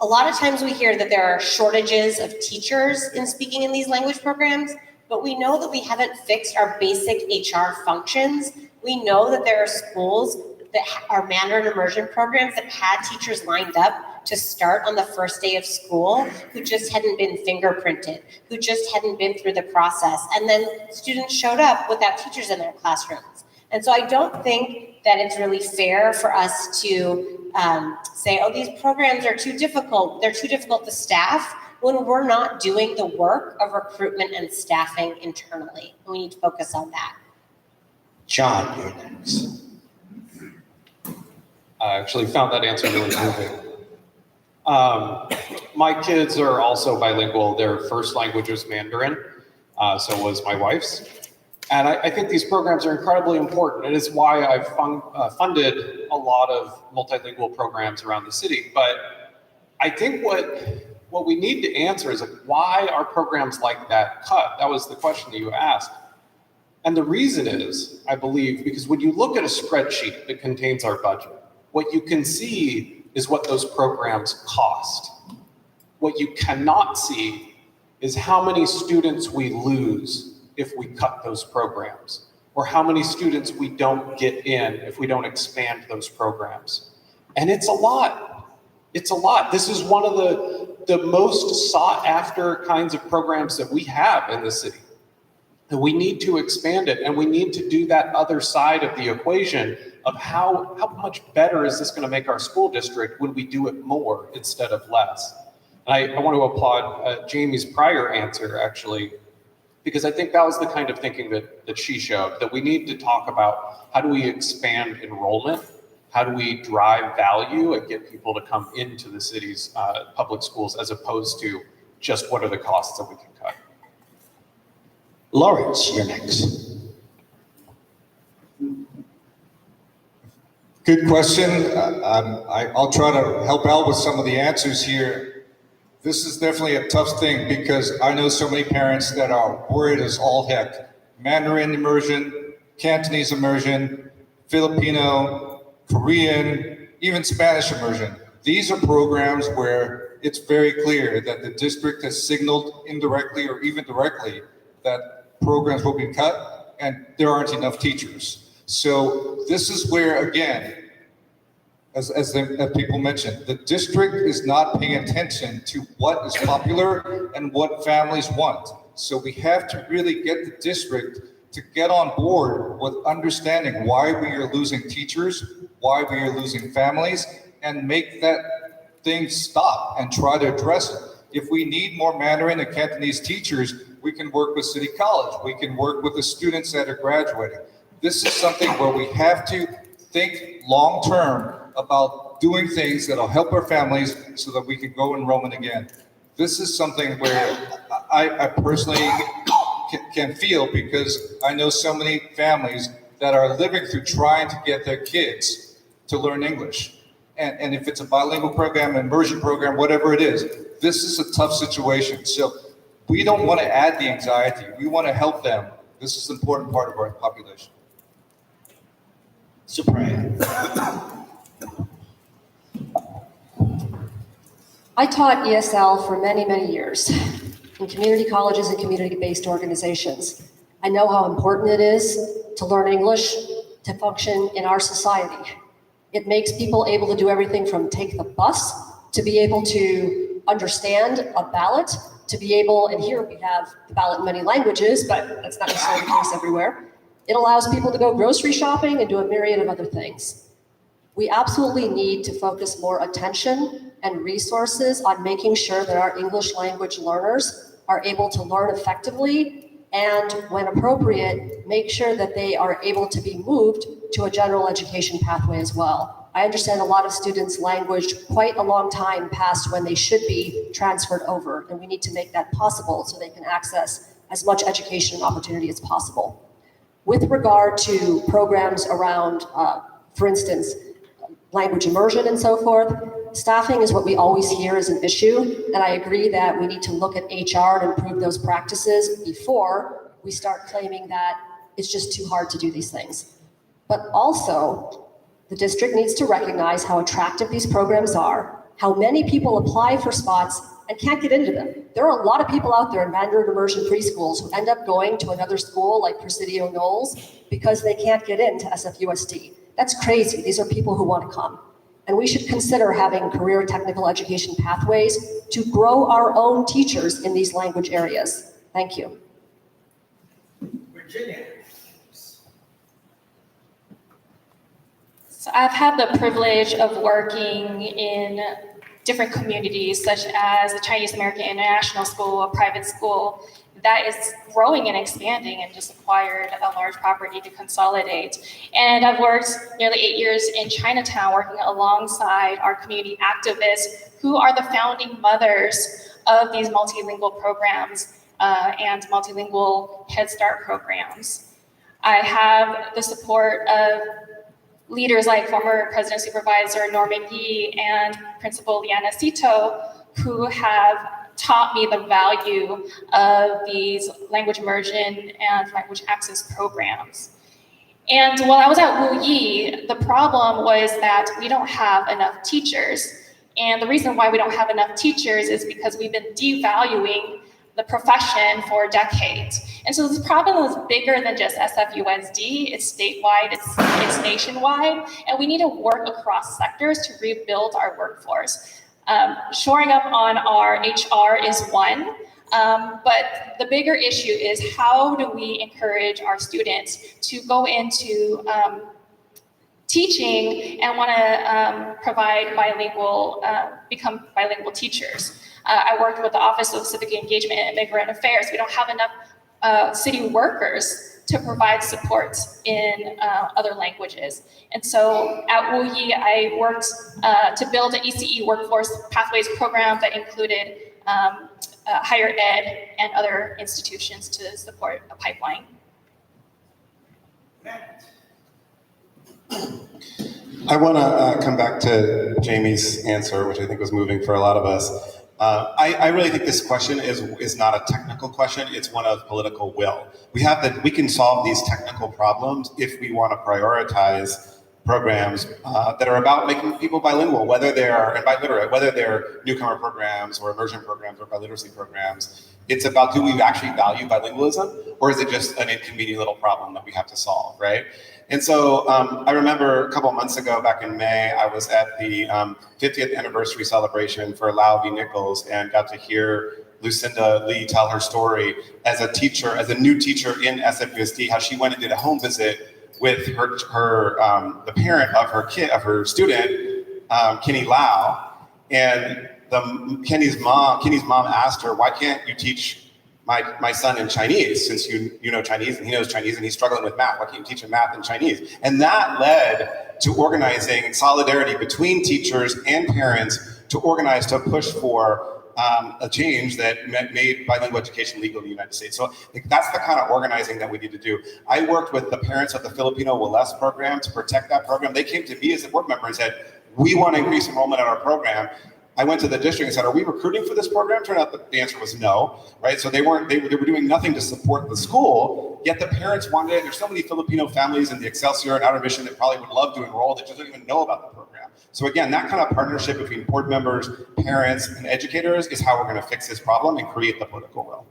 a lot of times we hear that there are shortages of teachers in speaking in these language programs, but we know that we haven't fixed our basic HR functions. We know that there are schools that are Mandarin immersion programs that had teachers lined up to start on the first day of school who just hadn't been fingerprinted, who just hadn't been through the process. And then students showed up without teachers in their classrooms. And so I don't think that it's really fair for us to say, oh, these programs are too difficult. They're too difficult to staff when we're not doing the work of recruitment and staffing internally. And we need to focus on that. John, you're next. I actually found that answer really moving. My kids are also bilingual. Their first language was Mandarin, so was my wife's. And I think these programs are incredibly important. It is why I've funded a lot of multilingual programs around the city. But I think what we need to answer is, like, why are programs like that cut? That was the question that you asked. And the reason is, I believe, because when you look at a spreadsheet that contains our budget, what you can see is what those programs cost. What you cannot see is how many students we lose if we cut those programs, or how many students we don't get in if we don't expand those programs. And it's a lot. It's a lot. This is one of the most sought after kinds of programs that we have in the city. And we need to expand it, and we need to do that other side of the equation of how much better is this going to make our school district when we do it more instead of less. And I want to applaud Jamie's prior answer, actually, because I think that was the kind of thinking that she showed, that we need to talk about how do we expand enrollment, how do we drive value and get people to come into the city's public schools as opposed to just what are the costs that we can cut. Lawrence, you're next. Good question. I'll try to help out with some of the answers here. This is definitely a tough thing because I know so many parents that are worried as all heck. Mandarin immersion, Cantonese immersion, Filipino, Korean, even Spanish immersion. These are programs where it's very clear that the district has signaled indirectly or even directly that programs will be cut and there aren't enough teachers. So this is where, again, as people mentioned, the district is not paying attention to what is popular and what families want. So we have to really get the district to get on board with understanding why we are losing teachers, why we are losing families, and make that thing stop and try to address it. If we need more Mandarin and Cantonese teachers, we can work with City College. We can work with the students that are graduating. This is something where we have to think long-term about doing things that'll help our families so that we can go enrollment again. This is something where I personally can feel because I know so many families that are living through trying to get their kids to learn English. And if it's a bilingual program, an immersion program, whatever it is, this is a tough situation. So we don't want to add the anxiety. We want to help them. This is an important part of our population. Supriya. I taught ESL for many, many years in community colleges and community-based organizations. I know how important it is to learn English to function in our society. It makes people able to do everything from take the bus to be able to understand a ballot, to be able, and here we have the ballot in many languages, but that's not necessarily the case everywhere. It allows people to go grocery shopping and do a myriad of other things. We absolutely need to focus more attention and resources on making sure that our English language learners are able to learn effectively and, when appropriate, make sure that they are able to be moved to a general education pathway as well. I understand a lot of students languaged quite a long time past when they should be transferred over, and we need to make that possible so they can access as much education and opportunity as possible. With regard to programs around, for instance, language immersion and so forth, staffing is what we always hear as an issue, and I agree that we need to look at HR and improve those practices before we start claiming that it's just too hard to do these things. But also, the district needs to recognize how attractive these programs are, how many people apply for spots and can't get into them. There are a lot of people out there in Mandarin immersion preschools who end up going to another school like Presidio Knowles because they can't get into SFUSD. That's crazy. These are people who want to come. And we should consider having career technical education pathways to grow our own teachers in these language areas. Thank you. Virginia. So I've had the privilege of working in different communities, such as the Chinese American International School, a private school that is growing and expanding and just acquired a large property to consolidate. And I've worked nearly 8 years in Chinatown, working alongside our community activists who are the founding mothers of these multilingual programs and multilingual Head Start programs. I have the support of leaders like former President Supervisor Norman Yee and Principal Liana Cito, who have taught me the value of these language immersion and language access programs. And while I was at Wu Yi, the problem was that we don't have enough teachers. And the reason why we don't have enough teachers is because we've been devaluing the profession for decades. And so this problem is bigger than just SFUSD, it's statewide, it's nationwide, and we need to work across sectors to rebuild our workforce. Shoring up on our HR is one, but the bigger issue is how do we encourage our students to go into teaching and want to provide bilingual, become bilingual teachers. I worked with the Office of Civic Engagement and Immigrant Affairs. We don't have enough city workers to provide support in other languages. And so at Wu Yi, I worked to build an ECE workforce pathways program that included higher ed and other institutions to support a pipeline. I want to come back to Jamie's answer, which I think was moving for a lot of us. I really think this question is not a technical question. It's one of political will. We can solve these technical problems if we want to prioritize programs that are about making people bilingual, whether they're and biliterate, whether they're newcomer programs or immersion programs or biliteracy programs. It's about, do we actually value bilingualism, or is it just an inconvenient little problem that we have to solve, right? And so I remember a couple of months ago, back in May, I was at the 50th anniversary celebration for Lau v. Nichols and got to hear Lucinda Lee tell her story as a teacher, as a new teacher in SFUSD, how she went and did a home visit with the parent of her student, Kenny Lau, and Kenny's mom asked her, "Why can't you teach my son in Chinese, since you know Chinese and he knows Chinese and he's struggling with math? Why can't you teach him math in Chinese?" And that led to organizing solidarity between teachers and parents to organize to push for a change that made bilingual education legal in the United States. So that's the kind of organizing that we need to do. I worked with the parents of the Filipino Wales program to protect that program. They came to me as a board member and said, "We want to increase enrollment in our program." I went to the district and said, "Are we recruiting for this program?" Turned out the answer was no, right? So they were doing nothing to support the school, yet the parents wanted it. There's so many Filipino families in the Excelsior and Outer Mission that probably would love to enroll that just don't even know about the program. So again, that kind of partnership between board members, parents, and educators is how we're going to fix this problem and create the political will.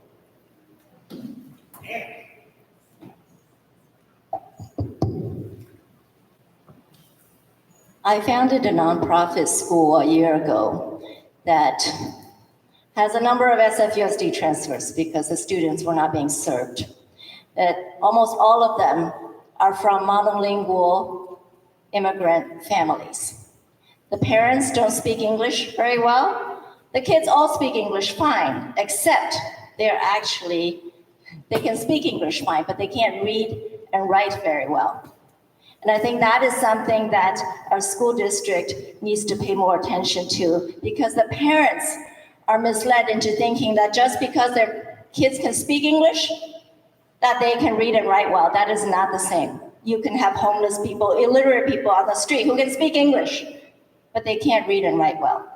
I founded a nonprofit school a year ago that has a number of SFUSD transfers because the students were not being served. Almost all of them are from monolingual immigrant families. The parents don't speak English very well. The kids all speak English fine, except they can speak English fine, but they can't read and write very well. And I think that is something that our school district needs to pay more attention to, because the parents are misled into thinking that just because their kids can speak English, that they can read and write well. That is not the same. You can have homeless people, illiterate people on the street who can speak English, but they can't read and write well.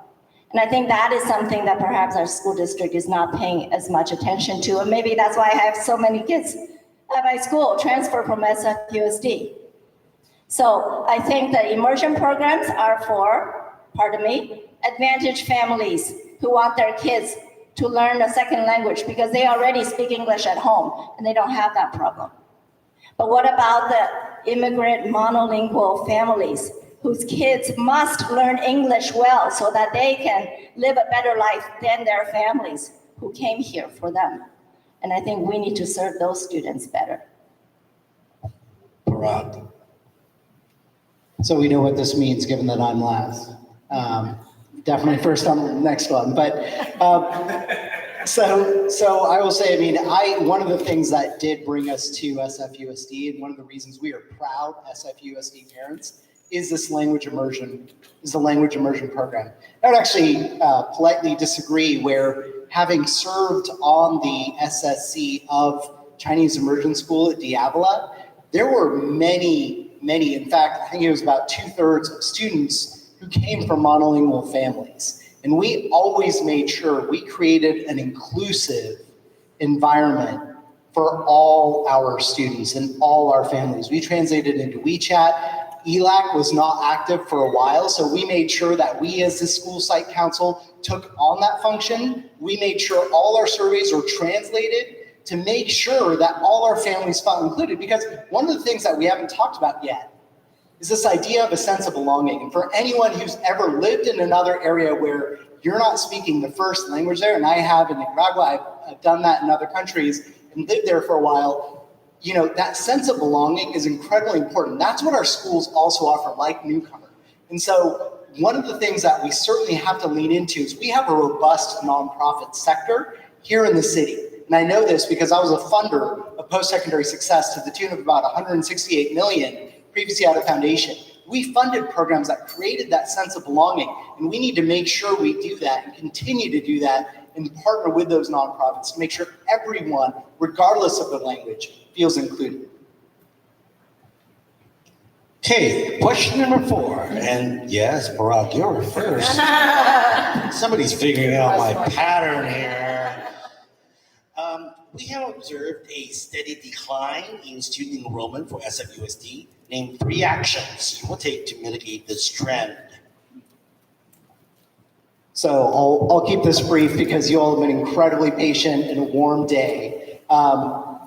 And I think that is something that perhaps our school district is not paying as much attention to. And maybe that's why I have so many kids at my school transfer from SFUSD. So I think the immersion programs are for, advantaged families who want their kids to learn a second language because they already speak English at home and they don't have that problem. But what about the immigrant monolingual families whose kids must learn English well so that they can live a better life than their families who came here for them? And I think we need to serve those students better. Parag. So we know what this means, given that I'm last. Definitely first on the next one. But so I will say, one of the things that did bring us to SFUSD, and one of the reasons we are proud SFUSD parents, is the language immersion program. I would actually politely disagree, where having served on the SSC of Chinese Immersion School at Diavola, there were many, in fact, I think it was about 2/3 of students who came from monolingual families. And we always made sure we created an inclusive environment for all our students and all our families. We translated into WeChat. ELAC was not active for a while, so we made sure that we as the school site council took on that function. We made sure all our surveys were translated to make sure that all our families felt included. Because one of the things that we haven't talked about yet is this idea of a sense of belonging. And for anyone who's ever lived in another area where you're not speaking the first language there, and I have in Nicaragua, I've done that in other countries and lived there for a while, that sense of belonging is incredibly important. That's what our schools also offer, like Newcomer. And so one of the things that we certainly have to lean into is we have a robust nonprofit sector here in the city. And I know this because I was a funder of post-secondary success to the tune of about 168 million previously out of foundation. We funded programs that created that sense of belonging, and we need to make sure we do that and continue to do that and partner with those nonprofits to make sure everyone, regardless of the language, feels included. Okay, question number 4. And yes, Barack, you're first. Somebody's figuring out my pattern here. We have observed a steady decline in student enrollment for SFUSD. Name 3 actions you will take to mitigate this trend. So I'll keep this brief because you all have been incredibly patient in a warm day.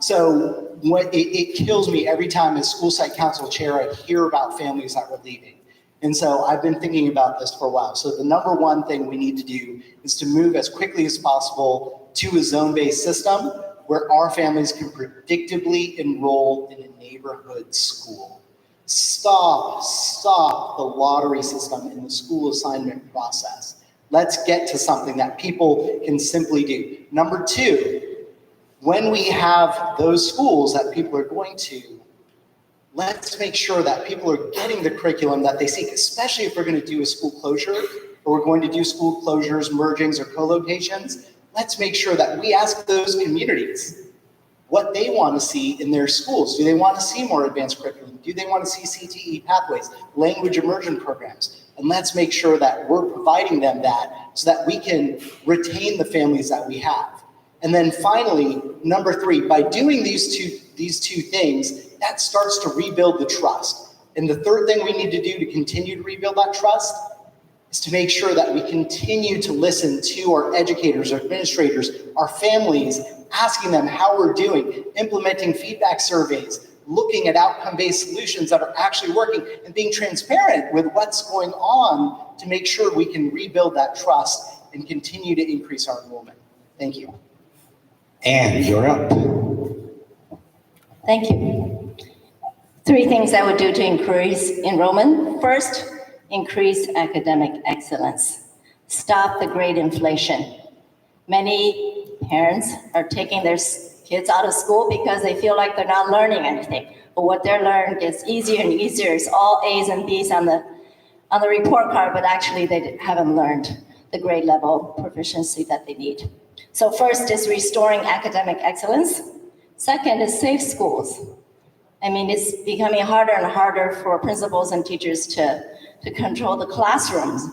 It kills me every time as school site council chair I hear about families that were leaving. And so I've been thinking about this for a while. So the number 1 thing we need to do is to move as quickly as possible to a zone-based system where our families can predictably enroll in a neighborhood school. Stop the lottery system in the school assignment process. Let's get to something that people can simply do. Number 2, when we have those schools that people are going to, let's make sure that people are getting the curriculum that they seek, especially if we're going to do a school closure or we're going to do school closures, mergings, or co-locations. Let's make sure that we ask those communities what they want to see in their schools. Do they want to see more advanced curriculum? Do they want to see CTE pathways, language immersion programs? And let's make sure that we're providing them that so that we can retain the families that we have. And then finally, number 3, by doing these two things, that starts to rebuild the trust. And the third thing we need to do to continue to rebuild that trust is to make sure that we continue to listen to our educators, our administrators, our families, asking them how we're doing, implementing feedback surveys, looking at outcome-based solutions that are actually working, and being transparent with what's going on to make sure we can rebuild that trust and continue to increase our enrollment. Thank you. And you're up. Thank you. 3 things I would do to increase enrollment. First, increase academic excellence. Stop the grade inflation. Many parents are taking their kids out of school because they feel like they're not learning anything. But what they're learning gets easier and easier. It's all A's and B's on the report card, but actually they haven't learned the grade level proficiency that they need. So first is restoring academic excellence. Second is safe schools. I mean, it's becoming harder and harder for principals and teachers to control the classrooms.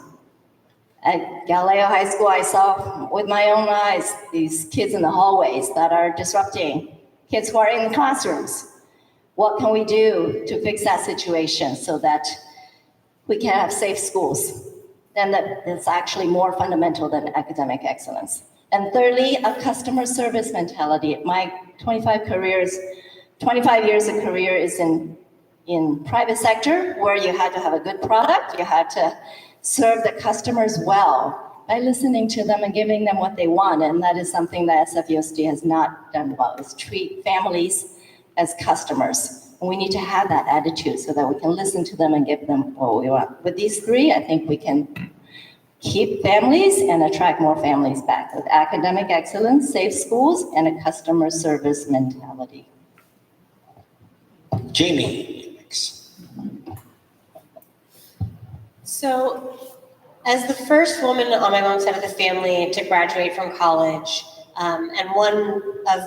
At Lowell High School, I saw with my own eyes these kids in the hallways that are disrupting kids who are in the classrooms. What can we do to fix that situation so that we can have safe schools? Then that's actually more fundamental than academic excellence. And thirdly, a customer service mentality. My 25 years of career is in private sector, where you had to have a good product, you had to serve the customers well by listening to them and giving them what they want. And that is something that SFUSD has not done well, is treat families as customers. And we need to have that attitude so that we can listen to them and give them what we want. With these 3, I think we can keep families and attract more families back with academic excellence, safe schools, and a customer service mentality. Jamie, next. So, as the first woman on my mom's side of the family to graduate from college, and one of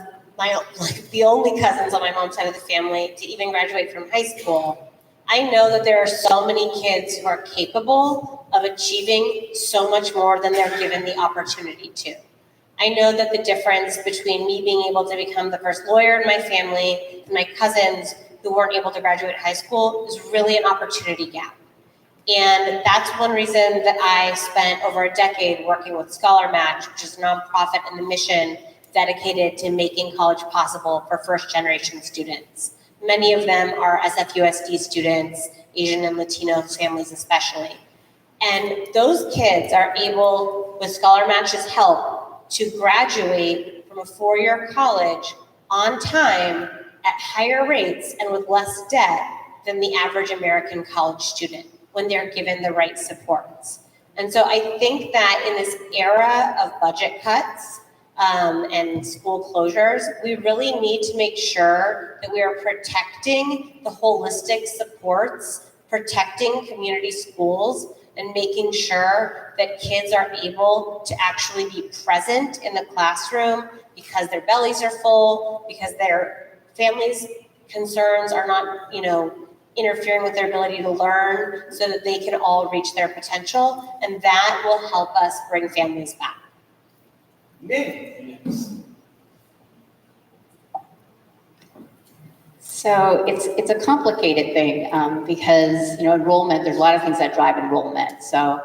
the only cousins on my mom's side of the family to even graduate from high school, I know that there are so many kids who are capable of achieving so much more than they're given the opportunity to. I know that the difference between me being able to become the first lawyer in my family and my cousins who weren't able to graduate high school is really an opportunity gap. And that's one reason that I spent over a decade working with Scholar Match, which is a nonprofit and the mission dedicated to making college possible for first-generation students. Many of them are SFUSD students, Asian and Latino families especially. And those kids are able, with Scholar Match's help, to graduate from a 4-year college on time at higher rates and with less debt than the average American college student when they're given the right supports. And so I think that in this era of budget cuts and school closures, we really need to make sure that we are protecting the holistic supports, protecting community schools, and making sure that kids are able to actually be present in the classroom because their bellies are full, because their families' concerns are not, interfering with their ability to learn, so that they can all reach their potential, and that will help us bring families back. So it's a complicated thing because enrollment. There's a lot of things that drive enrollment. So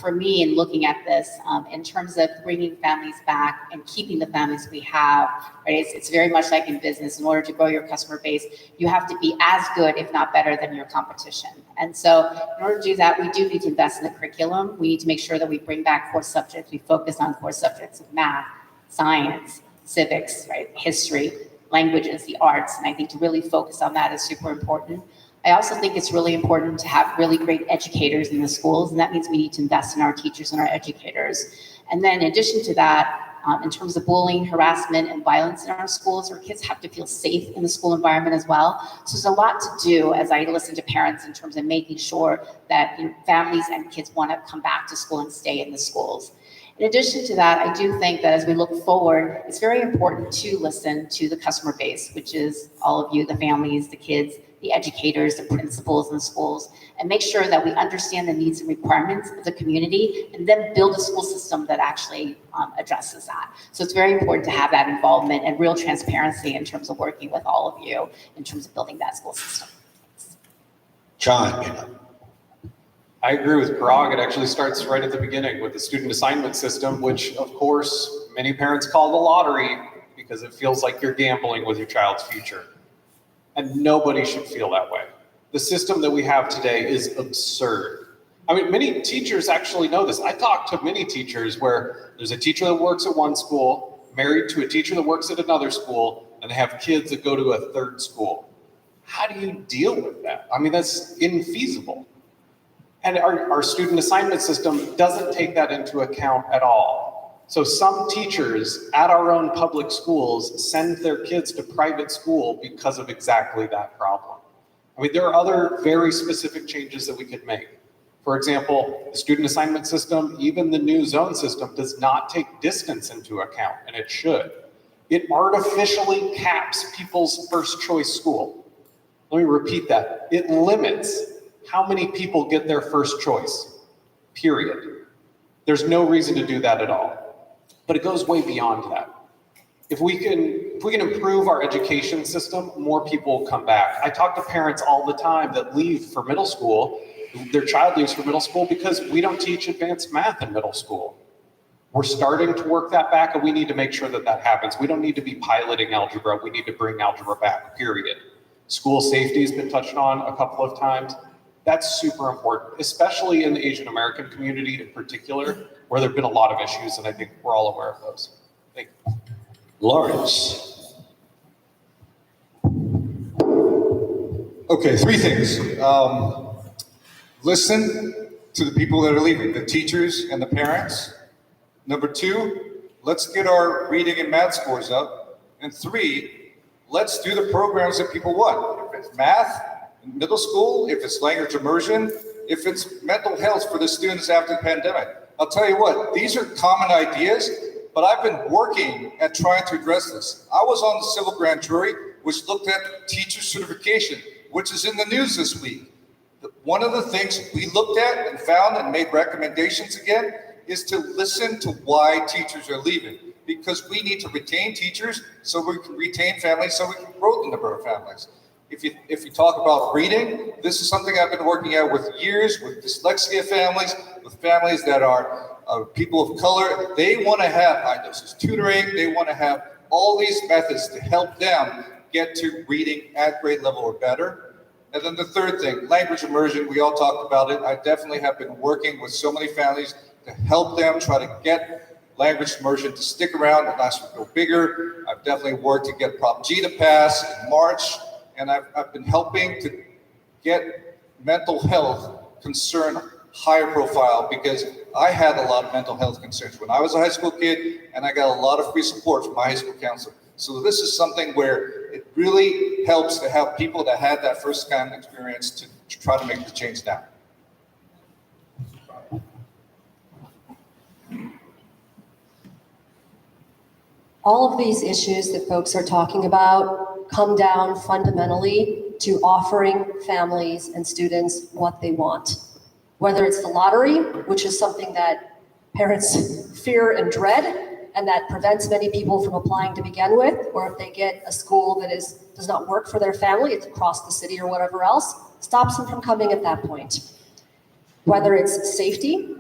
for me, in looking at this, in terms of bringing families back and keeping the families we have, right? It's very much like in business. In order to grow your customer base, you have to be as good, if not better, than your competition. And so, in order to do that, we do need to invest in the curriculum. We need to make sure that we bring back core subjects. We focus on core subjects of math, science, civics, right? History, languages, the arts, and I think to really focus on that is super important. I also think it's really important to have really great educators in the schools, and that means we need to invest in our teachers and our educators. And then in addition to that, in terms of bullying, harassment, and violence in our schools, our kids have to feel safe in the school environment as well. So there's a lot to do as I listen to parents in terms of making sure that families and kids want to come back to school and stay in the schools. In addition to that, I do think that as we look forward, it's very important to listen to the customer base, which is all of you, the families, the kids, the educators, the principals in the schools, and make sure that we understand the needs and requirements of the community, and then build a school system that actually addresses that. So it's very important to have that involvement and real transparency in terms of working with all of you in terms of building that school system. John. I agree with Parag. It actually starts right at the beginning with the student assignment system, which of course many parents call the lottery because it feels like you're gambling with your child's future. And nobody should feel that way. The system that we have today is absurd. I mean, many teachers actually know this. I talk to many teachers where there's a teacher that works at one school, married to a teacher that works at another school, and they have kids that go to a third school. How do you deal with that? I mean, that's infeasible. And our student assignment system doesn't take that into account at all. So some teachers at our own public schools send their kids to private school because of exactly that problem. I mean, there are other very specific changes that we could make. For example, the student assignment system, even the new zone system, does not take distance into account, and it should. It artificially caps people's first choice school. Let me repeat that. It limits how many people get their first choice, period. There's no reason to do that at all. But it goes way beyond that. If we can improve our education system, more people will come back. I talk to parents all the time that leave for middle school, their child leaves for middle school because we don't teach advanced math in middle school. We're starting to work that back, and we need to make sure that that happens. We don't need to be piloting algebra. We need to bring algebra back, period. School safety has been touched on a couple of times. That's super important, especially in the Asian American community in particular, where there have been a lot of issues, and I think we're all aware of those. Thank you. Lawrence. Okay, three things. Listen to the people that are leaving, the teachers and the parents. Number two, let's get our reading and math scores up. And three, let's do the programs that people want. If it's math, middle school, if it's language immersion, if it's mental health for the students after the pandemic. I'll tell you what, these are common ideas, but I've been working at trying to address this. I was on the civil grand jury, which looked at teacher certification, which is in the news this week. One of the things we looked at and found and made recommendations again is to listen to why teachers are leaving, because we need to retain teachers so we can retain families, so we can grow the number of families. If you talk about reading, this is something I've been working out with years, with dyslexia families, with families that are people of color. They want to have high doses tutoring. They want to have all these methods to help them get to reading at grade level or better. And then the third thing, language immersion, we all talked about it. I definitely have been working with so many families to help them try to get language immersion to stick around and last go bigger. I've definitely worked to get Prop G to pass in March, and I've been helping to get mental health concern higher profile because I had a lot of mental health concerns when I was a high school kid, and I got a lot of free support from my high school counselor. So this is something where it really helps to have people that had that first-hand experience to try to make the change now. All of these issues that folks are talking about come down fundamentally to offering families and students what they want. Whether it's the lottery, which is something that parents fear and dread, and that prevents many people from applying to begin with, or if they get a school that does not work for their family, it's across the city or whatever else, stops them from coming at that point. Whether it's safety,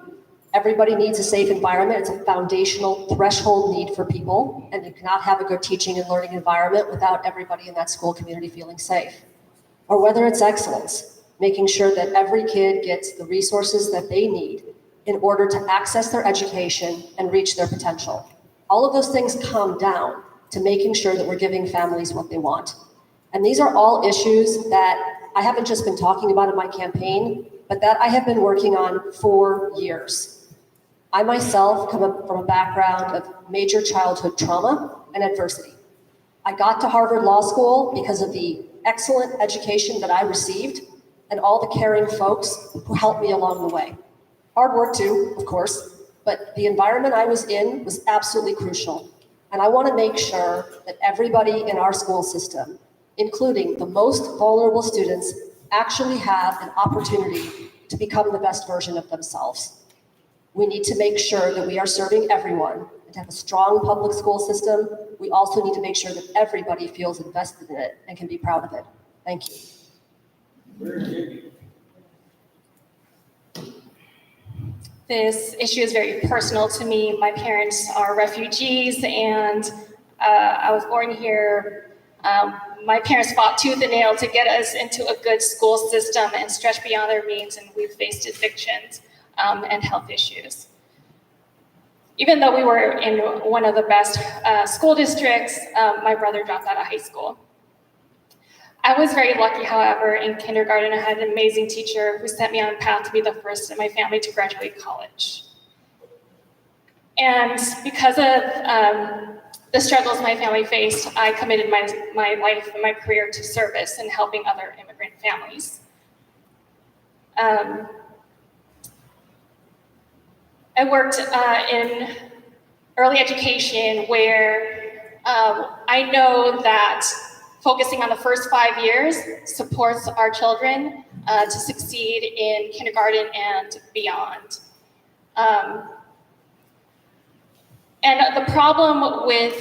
everybody needs a safe environment. It's a foundational threshold need for people, and you cannot have a good teaching and learning environment without everybody in that school community feeling safe. Or whether it's excellence, making sure that every kid gets the resources that they need in order to access their education and reach their potential. All of those things come down to making sure that we're giving families what they want. And these are all issues that I haven't just been talking about in my campaign, but that I have been working on for years. I myself come up from a background of major childhood trauma and adversity. I got to Harvard Law School because of the excellent education that I received and all the caring folks who helped me along the way. Hard work too, of course, but the environment I was in was absolutely crucial. And I want to make sure that everybody in our school system, including the most vulnerable students, actually have an opportunity to become the best version of themselves. We need to make sure that we are serving everyone and to have a strong public school system. We also need to make sure that everybody feels invested in it and can be proud of it. Thank you. This issue is very personal to me. My parents are refugees, and I was born here. My parents fought tooth and nail to get us into a good school system and stretched beyond their means, and we've faced evictions and health issues. Even though we were in one of the best school districts, my brother dropped out of high school. I was very lucky, however, in kindergarten. I had an amazing teacher who set me on a path to be the first in my family to graduate college. And because of the struggles my family faced, I committed my life and my career to service and helping other immigrant families. I worked in early education where I know that focusing on the first 5 years supports our children to succeed in kindergarten and beyond. And the problem with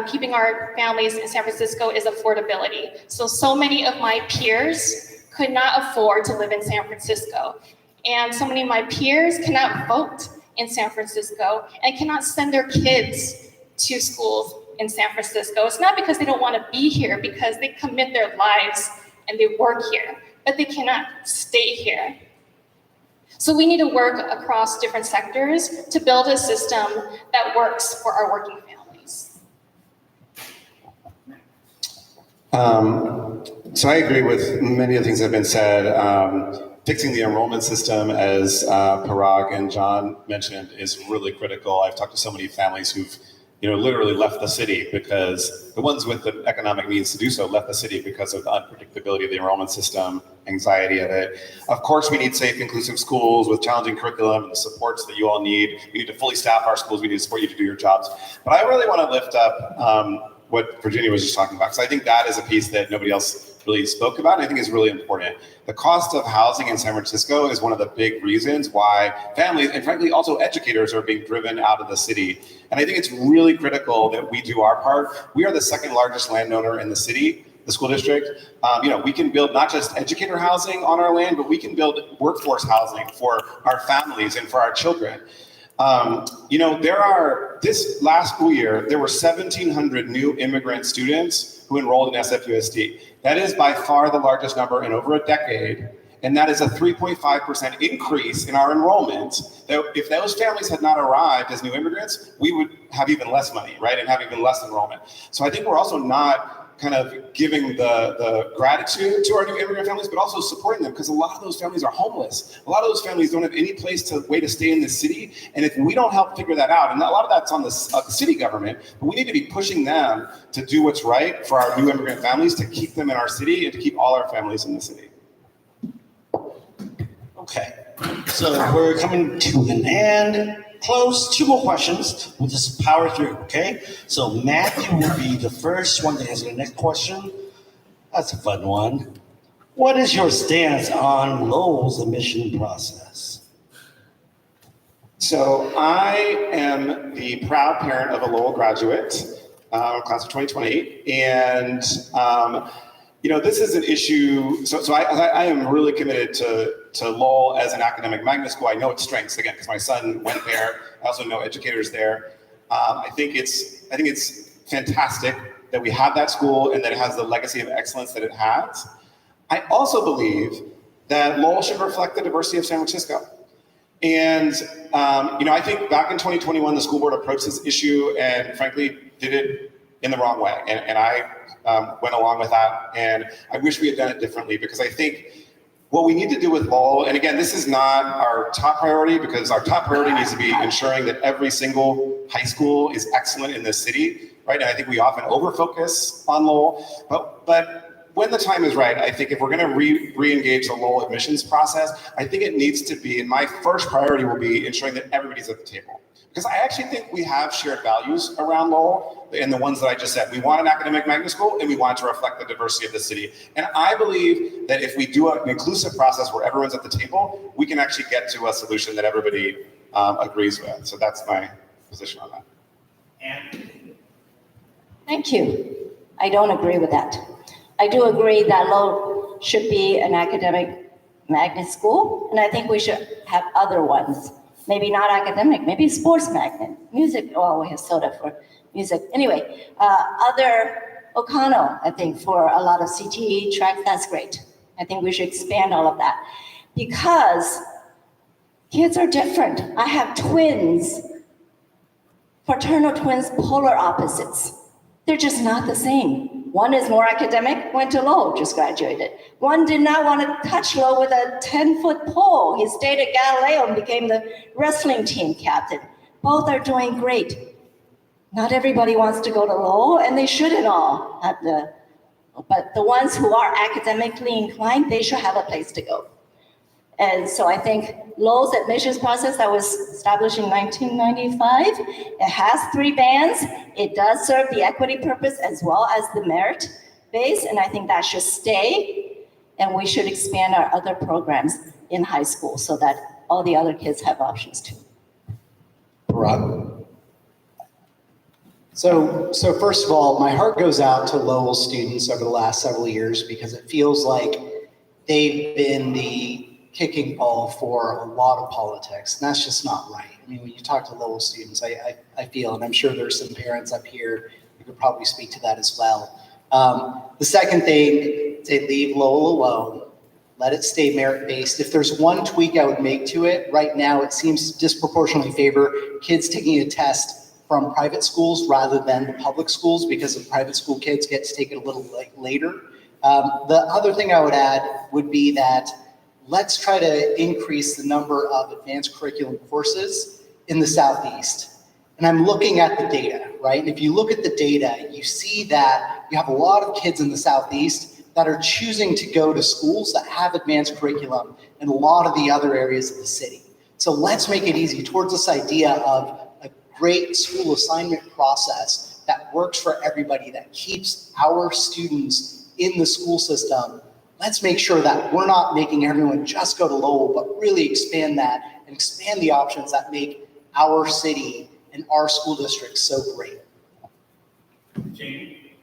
keeping our families in San Francisco is affordability. So many of my peers could not afford to live in San Francisco. And so many of my peers cannot vote in San Francisco and cannot send their kids to schools in San Francisco. It's not because they don't want to be here, because they commit their lives and they work here, but they cannot stay here. So we need to work across different sectors to build a system that works for our working families. So I agree with many of the things that have been said. Fixing the enrollment system, as Parag and John mentioned, is really critical. I've talked to so many families who've literally left the city because the ones with the economic means to do so left the city because of the unpredictability of the enrollment system, anxiety of it. Of course, we need safe, inclusive schools with challenging curriculum and the supports that you all need. We need to fully staff our schools. We need to support you to do your jobs. But I really want to lift up what Virginia was just talking about, because I think that is a piece that nobody else really spoke about, and I think is really important. The cost of housing in San Francisco is one of the big reasons why families, and frankly also educators, are being driven out of the city. And I think it's really critical that we do our part. We are the second largest landowner in the city, the school district. We can build not just educator housing on our land, but we can build workforce housing for our families and for our children. This last school year, there were 1,700 new immigrant students who enrolled in SFUSD. That is by far the largest number in over a decade. and that is a 3.5% increase in our enrollment. If those families had not arrived as new immigrants, we would have even less money, right, and have even less enrollment. So I think we're also not kind of giving the gratitude to our new immigrant families, but also supporting them, because a lot of those families are homeless. A lot of those families don't have any way to stay in the city. And if we don't help figure that out, and a lot of that's on the city government, but we need to be pushing them to do what's right for our new immigrant families, to keep them in our city and to keep all our families in the city. Okay, so we're coming to an end. Close, 2 more questions. We'll just power through, okay? So Matthew will be the first one to answer the next question. That's a fun one. What is your stance on Lowell's admission process? So I am the proud parent of a Lowell graduate, class of 2020, and this is an issue. So I am really committed to Lowell as an academic magnet school. I know its strengths, again, because my son went there. I also know educators there. I think it's fantastic that we have that school and that it has the legacy of excellence that it has. I also believe that Lowell should reflect the diversity of San Francisco. And I think back in 2021, the school board approached this issue and frankly did it in the wrong way. And I went along with that. And I wish we had done it differently, because I think what we need to do with Lowell, and again, this is not our top priority, because our top priority needs to be ensuring that every single high school is excellent in this city, right? And I think we often over-focus on Lowell, but when the time is right, I think if we're going to re-engage the Lowell admissions process, I think it needs to be, and my first priority will be ensuring that everybody's at the table. Because I actually think we have shared values around Lowell, and the ones that I just said. We want an academic magnet school, and we want it to reflect the diversity of the city. And I believe that if we do an inclusive process where everyone's at the table, we can actually get to a solution that everybody agrees with. So that's my position on that. And Thank you. I don't agree with that. I do agree that Lowell should be an academic magnet school, and I think we should have other ones. Maybe not academic, maybe sports magnet, music. Oh, we have soda for music. Anyway, other O'Connell, I think, for a lot of CTE tracks, that's great. I think we should expand all of that, because kids are different. I have twins, fraternal twins, polar opposites. They're just not the same. One is more academic, went to Lowell, just graduated. One did not want to touch Lowell with a 10-foot pole. He stayed at Galileo and became the wrestling team captain. Both are doing great. Not everybody wants to go to Lowell, and they shouldn't all have but the ones who are academically inclined, they should have a place to go. And so I think Lowell's admissions process that was established in 1995, it has 3 bands. It does serve the equity purpose as well as the merit base, and I think that should stay. And we should expand our other programs in high school so that all the other kids have options too. Rob? So first of all, my heart goes out to Lowell students over the last several years, because it feels like they've been the kicking ball for a lot of politics, and that's just not right. I mean, when you talk to Lowell students, I feel, and I'm sure there's some parents up here who could probably speak to that as well. The second thing, they leave Lowell alone, let it stay merit-based. If there's one tweak I would make to it, right now it seems to disproportionately favor kids taking a test from private schools rather than the public schools, because the private school kids get to take it a little later. The other thing I would add would be that let's try to increase the number of advanced curriculum courses in the Southeast. And I'm looking at the data, right? And if you look at the data, you see that you have a lot of kids in the Southeast that are choosing to go to schools that have advanced curriculum in a lot of the other areas of the city. So let's make it easy towards this idea of a great school assignment process that works for everybody, that keeps our students in the school system. Let's make sure that we're not making everyone just go to Lowell, but really expand that and expand the options that make our city and our school districts so great. Jamie?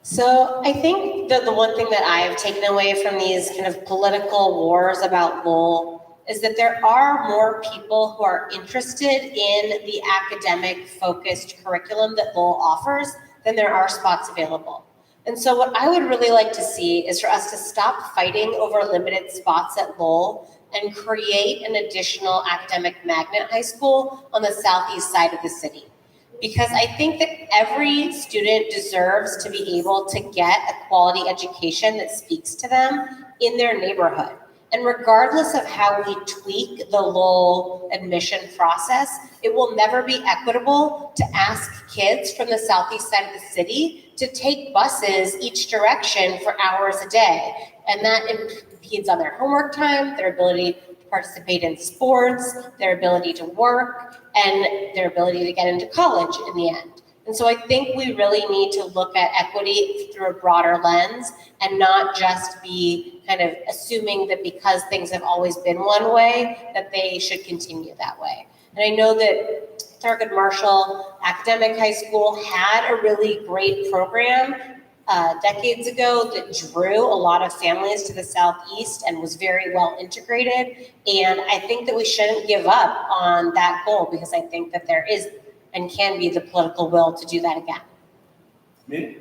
So I think that the one thing that I've taken away from these kind of political wars about Lowell is that there are more people who are interested in the academic focused curriculum that Lowell offers than there are spots available. And so what I would really like to see is for us to stop fighting over limited spots at Lowell and create an additional academic magnet high school on the southeast side of the city. Because I think that every student deserves to be able to get a quality education that speaks to them in their neighborhood. And regardless of how we tweak the Lowell admission process, it will never be equitable to ask kids from the southeast side of the city to take buses each direction for hours a day. And that impedes on their homework time, their ability to participate in sports, their ability to work, and their ability to get into college in the end. And so I think we really need to look at equity through a broader lens and not just be kind of assuming that because things have always been one way, that they should continue that way. And I know that Thurgood Marshall Academic High School had a really great program decades ago that drew a lot of families to the southeast and was very well integrated. And I think that we shouldn't give up on that goal because I think that there is and can be the political will to do that again. Me?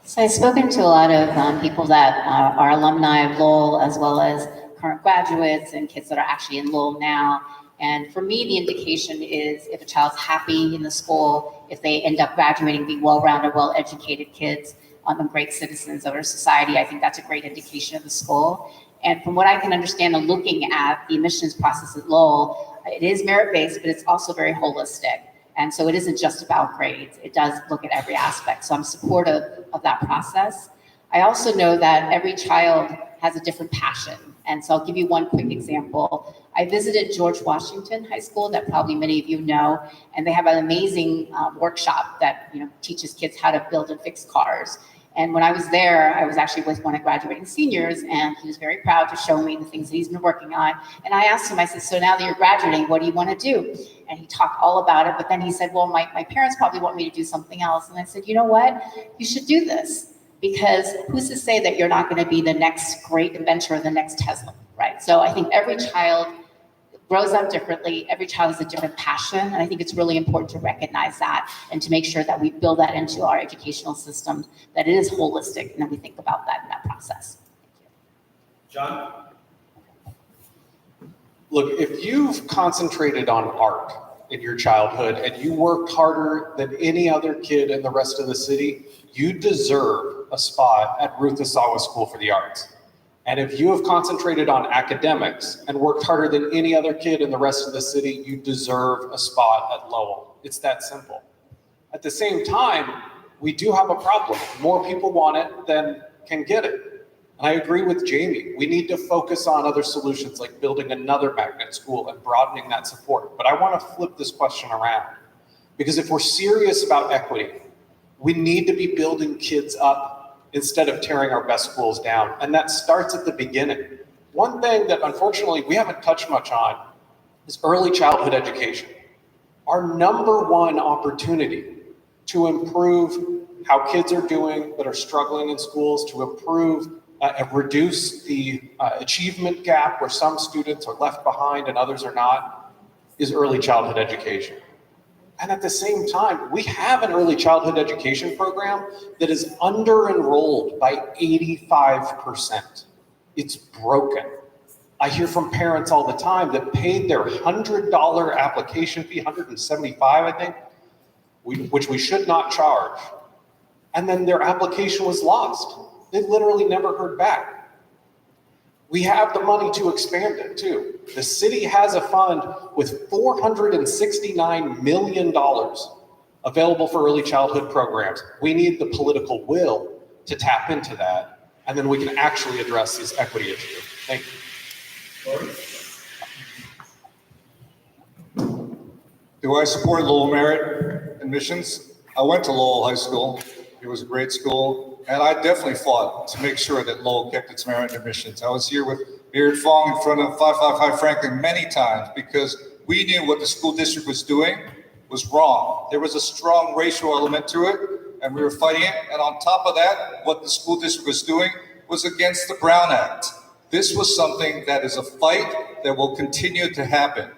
So I've spoken to a lot of people that are alumni of Lowell, as well as current graduates and kids that are actually in Lowell now. And for me, the indication is if a child's happy in the school, if they end up graduating, being well-rounded, well-educated kids, and great citizens of our society, I think that's a great indication of the school. And from what I can understand and looking at the admissions process at Lowell, it is merit-based, but it's also very holistic. And so it isn't just about grades. It does look at every aspect. So I'm supportive of that process. I also know that every child has a different passion. And so I'll give you one quick example. I visited George Washington High School that probably many of you know, and they have an amazing workshop that teaches kids how to build and fix cars. And when I was there, I was actually with one of graduating seniors, and he was very proud to show me the things that he's been working on. And I asked him, I said, so now that you're graduating, what do you want to do? And he talked all about it, but then he said, well, my parents probably want me to do something else. And I said, you know what? You should do this, because who's to say that you're not going to be the next great inventor or the next Tesla, right? So I think every child grows up differently. Every child has a different passion. And I think it's really important to recognize that and to make sure that we build that into our educational system, that it is holistic, and that we think about that in that process. John? Look, if you've concentrated on art in your childhood and you worked harder than any other kid in the rest of the city, you deserve a spot at Ruth Asawa School for the Arts. And if you have concentrated on academics and worked harder than any other kid in the rest of the city, you deserve a spot at Lowell. It's that simple. At the same time, we do have a problem. More people want it than can get it. And I agree with Jamie. We need to focus on other solutions like building another magnet school and broadening that support. But I want to flip this question around, because if we're serious about equity, we need to be building kids up instead of tearing our best schools down. And that starts at the beginning. One thing that unfortunately we haven't touched much on is early childhood education. Our number one opportunity to improve how kids are doing that are struggling in schools, to improve and reduce the achievement gap where some students are left behind and others are not, is early childhood education. And at the same time, we have an early childhood education program that is under-enrolled by 85%. It's broken. I hear from parents all the time that paid their $100 application fee, $175, I think, which we should not charge. And then their application was lost. They literally never heard back. We have the money to expand it too. The city has a fund with $469 million available for early childhood programs. We need the political will to tap into that, and then we can actually address this equity issue. Thank you. Do I support Lowell merit admissions? I went to Lowell High School. It was a great school. And I definitely fought to make sure that Lowell kept its merit admissions. I was here with Beard Fong in front of 555 Franklin many times because we knew what the school district was doing was wrong. There was a strong racial element to it, and we were fighting it. And on top of that, what the school district was doing was against the Brown Act. This was something that is a fight that will continue to happen.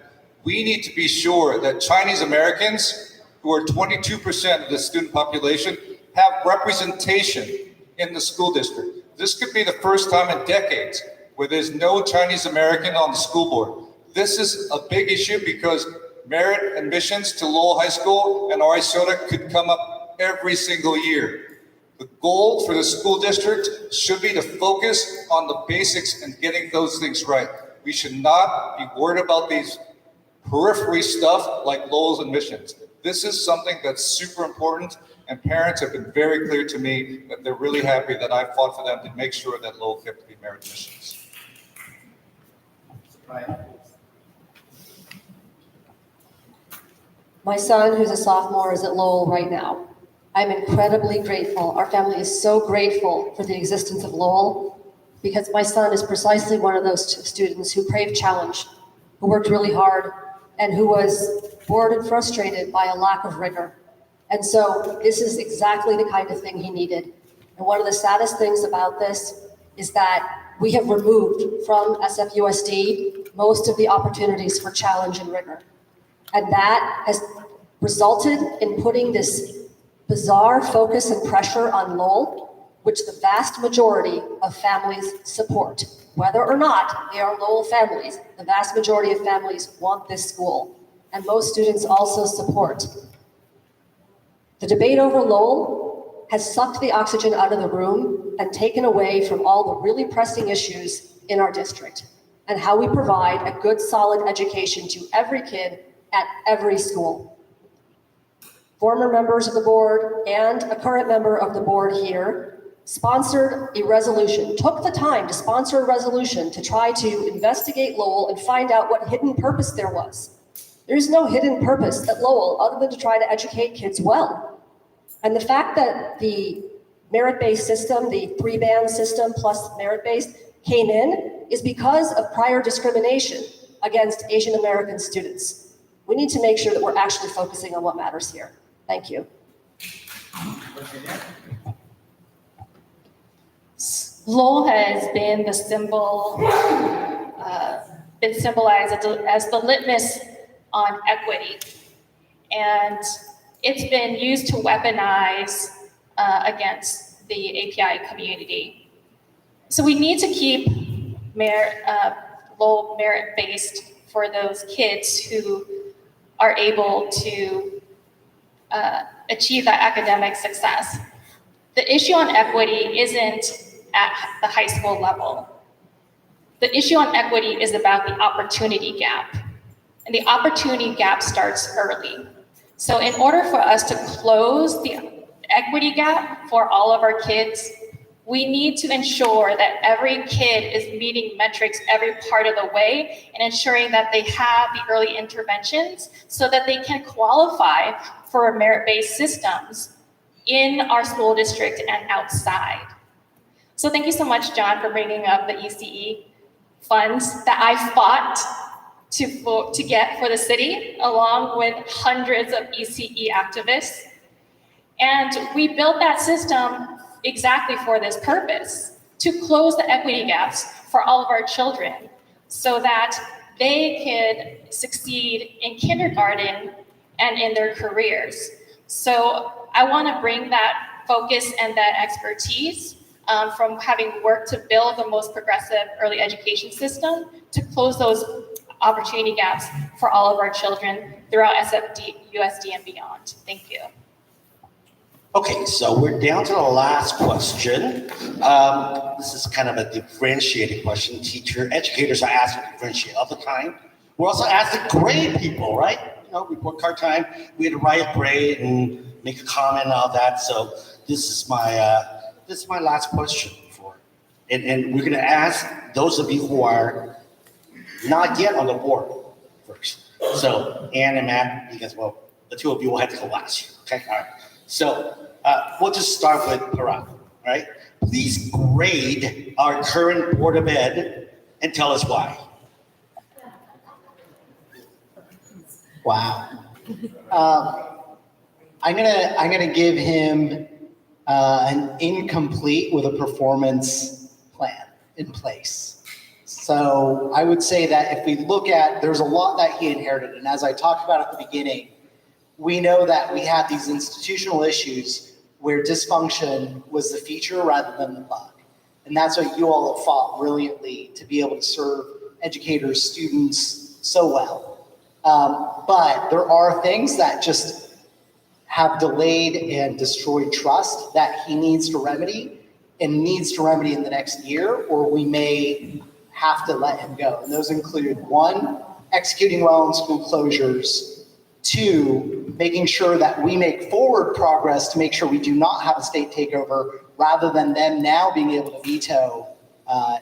We need to be sure that Chinese Americans, who are 22% of the student population, have representation in the school district. This could be the first time in decades where there's no Chinese American on the school board. This is a big issue because merit admissions to Lowell High School and RI Soda could come up every single year. The goal for the school district should be to focus on the basics and getting those things right. We should not be worried about these periphery stuff like Lowell's admissions. This is something that's super important, and parents have been very clear to me that they're really happy that I fought for them to make sure that Lowell kept the merit admissions. My son, who's a sophomore, is at Lowell right now. I'm incredibly grateful. Our family is so grateful for the existence of Lowell because my son is precisely one of those students who craved challenge, who worked really hard, and who was bored and frustrated by a lack of rigor. And so this is exactly the kind of thing he needed. And one of the saddest things about this is that we have removed from SFUSD most of the opportunities for challenge and rigor. And that has resulted in putting this bizarre focus and pressure on Lowell, which the vast majority of families support. Whether or not they are Lowell families, the vast majority of families want this school, and most students also support. The debate over Lowell has sucked the oxygen out of the room and taken away from all the really pressing issues in our district and how we provide a good, solid education to every kid at every school. Former members of the board and a current member of the board here sponsored a resolution, took the time to sponsor a resolution to try to investigate Lowell and find out what hidden purpose there was. There's no hidden purpose at Lowell other than to try to educate kids well. And the fact that the merit-based system, the 3-band system plus merit-based, came in is because of prior discrimination against Asian American students. We need to make sure that we're actually focusing on what matters here. Thank you. Lowell has been the symbol, been symbolized as the litmus on equity. And it's been used to weaponize against the API community. So we need to keep Lowell merit-based for those kids who are able to achieve that academic success. The issue on equity isn't at the high school level. The issue on equity is about the opportunity gap. And the opportunity gap starts early. So in order for us to close the equity gap for all of our kids, we need to ensure that every kid is meeting metrics every part of the way and ensuring that they have the early interventions so that they can qualify for merit-based systems in our school district and outside. So thank you so much, John, for bringing up the ECE funds that I fought to get for the city, along with hundreds of ECE activists. And we built that system exactly for this purpose, to close the equity gaps for all of our children so that they could succeed in kindergarten and in their careers. So I want to bring that focus and that expertise from having worked to build the most progressive early education system to close those opportunity gaps for all of our children throughout USD and beyond. Thank you. Okay, so we're down to the last question. This is kind of a differentiating question. Educators are asked to differentiate all the time. We're also asked to grade people, right? You know, report card time. We had to write a grade and make a comment and all that. So this is my last question and we're going to ask those of you who are not yet on the board first. So Ann and Matt, because well, the two of you will have to go last. Okay, all right. So we'll just start with Parag, right? Please grade our current Board of Ed and tell us why. Wow. I'm gonna give him an incomplete with a performance plan in place. So I would say that if we look at, there's a lot that he inherited. And as I talked about at the beginning, we know that we had these institutional issues where dysfunction was the feature rather than the bug. And that's what you all have fought brilliantly to be able to serve educators, students so well. But there are things that just have delayed and destroyed trust that he needs to remedy and needs to remedy in the next year, or we may have to let him go. And those include 1, executing well on school closures, 2, making sure that we make forward progress to make sure we do not have a state takeover rather than them now being able to veto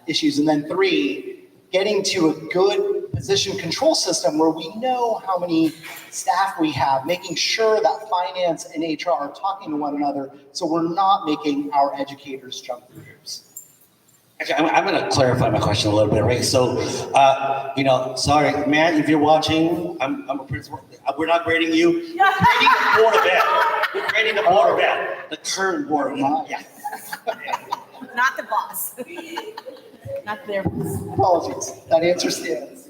issues. And then 3, getting to a good position control system where we know how many staff we have, making sure that finance and HR are talking to one another so we're not making our educators jump through hoops. Actually, I'm going to clarify my question a little bit, right? So, sorry, Matt, if you're watching, I'm a principal. We're not grading you. We're grading the Board of Ed. We're grading the Board of Ed, the current Board of Ed. Yeah. Not the boss. Not their boss. Apologies, that answer stands.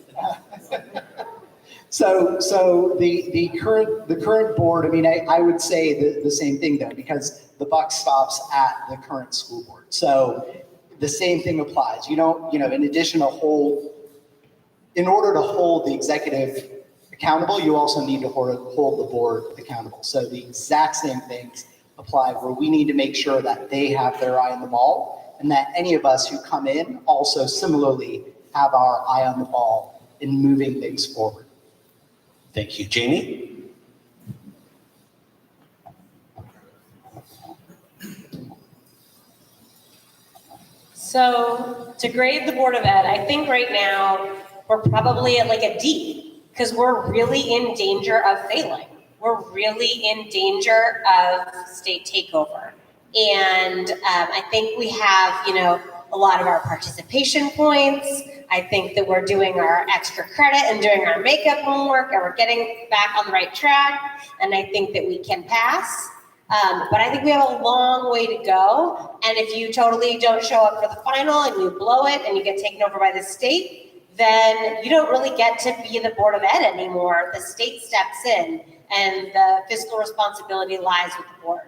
So the current board, I mean, I would say the same thing though, because the buck stops at the current school board. So the same thing applies. In addition to in order to hold the executive accountable, you also need to hold the board accountable. So the exact same things apply where we need to make sure that they have their eye on the ball and that any of us who come in also similarly have our eye on the ball in moving things forward. Thank you. Jamie? So to grade the Board of Ed, I think right now we're probably at like a D because we're really in danger of failing. We're really in danger of state takeover. And I think we have, a lot of our participation points. I think that we're doing our extra credit and doing our makeup homework and we're getting back on the right track. And I think that we can pass. But I think we have a long way to go. And if you totally don't show up for the final and you blow it and you get taken over by the state, then you don't really get to be the Board of Ed anymore. The state steps in and the fiscal responsibility lies with the board.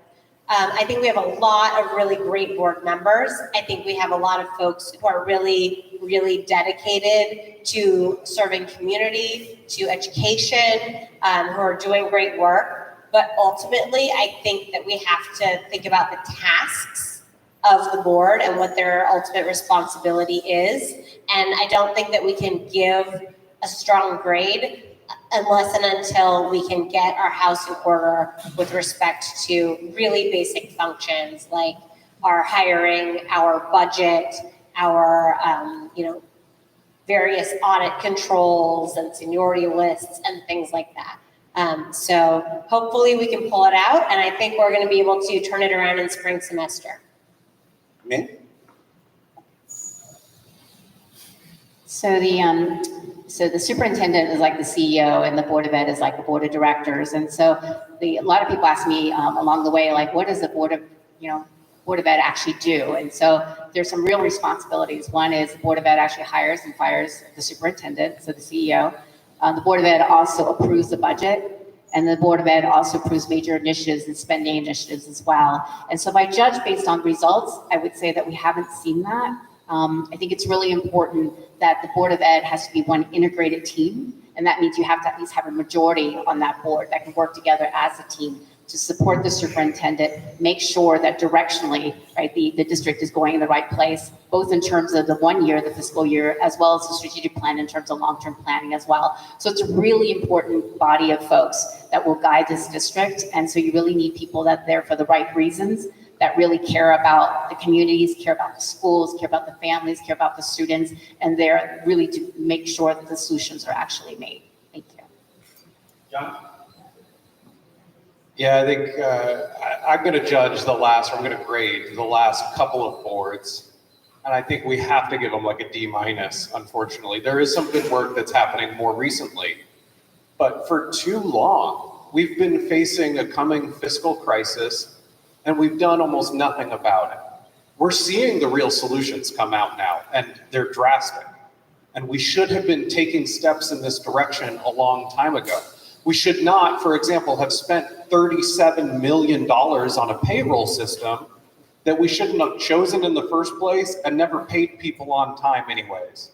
I think we have a lot of really great board members. I think we have a lot of folks who are really, really dedicated to serving community, to education, who are doing great work. But ultimately, I think that we have to think about the tasks of the board and what their ultimate responsibility is. And I don't think that we can give a strong grade unless and until we can get our house in order with respect to really basic functions like our hiring, our budget, our various audit controls and seniority lists and things like that. So hopefully we can pull it out, and I think we're going to be able to turn it around in spring semester. Min? So the superintendent is like the CEO and the Board of Ed is like the Board of Directors. And so a lot of people ask me along the way, like, what does the Board of Ed actually do? And so there's some real responsibilities. One is the Board of Ed actually hires and fires the superintendent, so the CEO. The Board of Ed also approves the budget, and the Board of Ed also approves major initiatives and spending initiatives as well. And so if I judge based on results, I would say that we haven't seen that. I think it's really important that the Board of Ed has to be one integrated team, and that means you have to at least have a majority on that board that can work together as a team to support the superintendent, make sure that directionally, right, the district is going in the right place, both in terms of the 1 year, the fiscal year, as well as the strategic plan in terms of long-term planning as well. So it's a really important body of folks that will guide this district. And so you really need people that are there for the right reasons, that really care about the communities, care about the schools, care about the families, care about the students, and they're really to make sure that the solutions are actually made. Thank you. John? Yeah, I think I'm going to judge I'm going to grade the last couple of boards. And I think we have to give them like a D-, unfortunately. There is some good work that's happening more recently. But for too long, we've been facing a coming fiscal crisis and we've done almost nothing about it. We're seeing the real solutions come out now, and they're drastic. And we should have been taking steps in this direction a long time ago. We should not, for example, have spent $37 million on a payroll system that we shouldn't have chosen in the first place and never paid people on time anyways.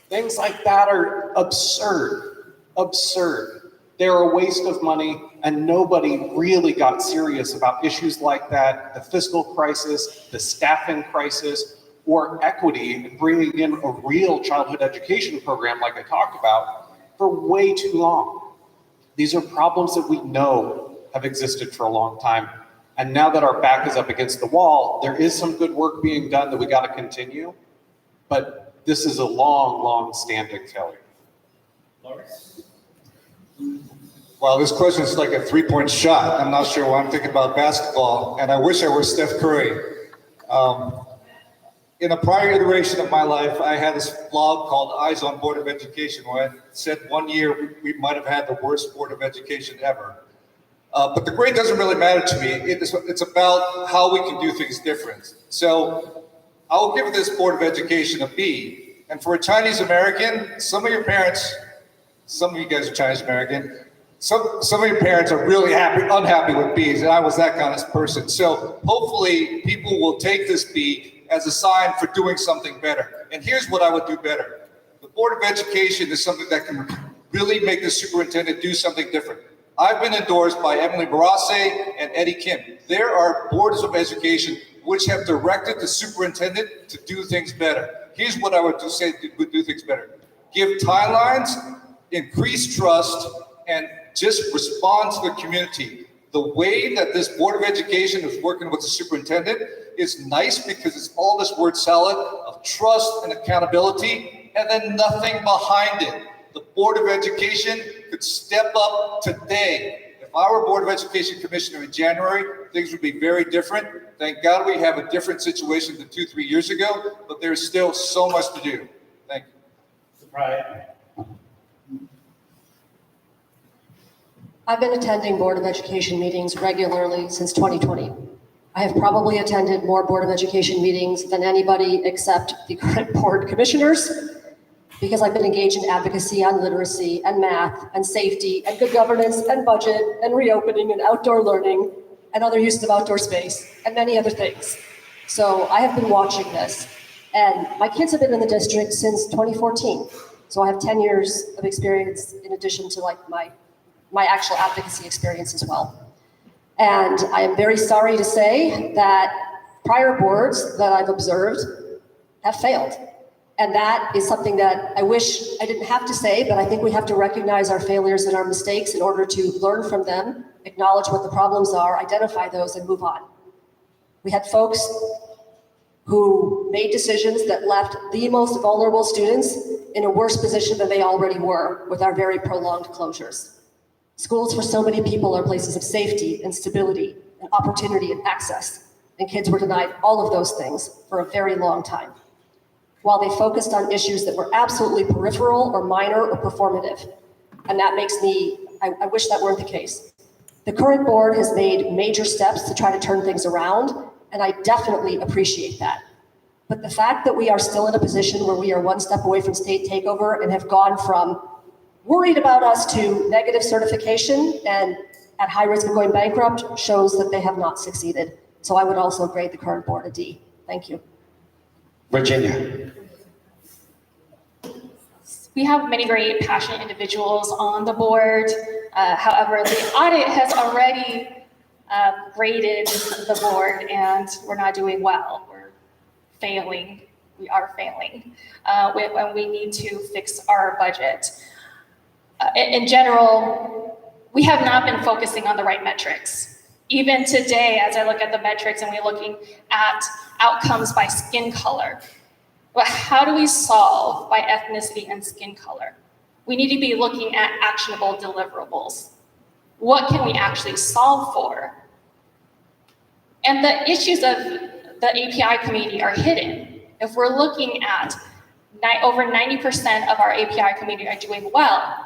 Things like that are absurd, absurd. They're a waste of money, and nobody really got serious about issues like that, the fiscal crisis, the staffing crisis, or equity, bringing in a real childhood education program like I talked about for way too long. These are problems that we know have existed for a long time. And now that our back is up against the wall, there is some good work being done that we got to continue. But this is a long, long standing failure. Wow, this question is like a 3-point shot. I'm not sure why I'm thinking about basketball, and I wish I were Steph Curry. In a prior iteration of my life, I had this blog called Eyes on Board of Education, where I said one year we might have had the worst Board of Education ever. But the grade doesn't really matter to me. It's about how we can do things different. So I'll give this Board of Education a B. And for a Chinese American, some of you guys are Chinese American, some of your parents are really unhappy with Bs, and I was that kind of person. So hopefully people will take this B as a sign for doing something better. And here's what I would do better. The Board of Education is something that can really make the superintendent do something different. I've been endorsed by Emily Barase and Eddie Kim. There are boards of education which have directed the superintendent to do things better. Here's what I would say would do things better. Give timelines, increase trust, and just respond to the community. The way that this Board of Education is working with the superintendent is nice because it's all this word salad of trust and accountability, and then nothing behind it. The Board of Education could step up today. If I were Board of Education Commissioner in January, things would be very different. Thank God we have a different situation than 2-3 years ago, but there's still so much to do. Thank you. Right. I've been attending Board of Education meetings regularly since 2020. I have probably attended more Board of Education meetings than anybody except the current board commissioners, because I've been engaged in advocacy on literacy and math and safety and good governance and budget and reopening and outdoor learning and other uses of outdoor space and many other things. So I have been watching this, and my kids have been in the district since 2014. So I have 10 years of experience in addition to like my actual advocacy experience as well. And I am very sorry to say that prior boards that I've observed have failed. And that is something that I wish I didn't have to say, but I think we have to recognize our failures and our mistakes in order to learn from them, acknowledge what the problems are, identify those, and move on. We had folks who made decisions that left the most vulnerable students in a worse position than they already were with our very prolonged closures. Schools for so many people are places of safety and stability and opportunity and access, and kids were denied all of those things for a very long time, while they focused on issues that were absolutely peripheral or minor or performative. And that makes me, I wish that weren't the case. The current board has made major steps to try to turn things around, and I definitely appreciate that. But the fact that we are still in a position where we are one step away from state takeover and have gone from worried about us to negative certification and at high risk of going bankrupt shows that they have not succeeded. So I would also grade the current board a D. Thank you. Virginia. We have many very passionate individuals on the board. However, the audit has already graded the board, and we're not doing well. We're failing. We are failing. And we need to fix our budget. In general, we have not been focusing on the right metrics. Even today, as I look at the metrics and we're looking at outcomes by skin color, but how do we solve by ethnicity and skin color? We need to be looking at actionable deliverables. What can we actually solve for? And the issues of the API community are hidden. If we're looking at over 90% of our API community are doing well,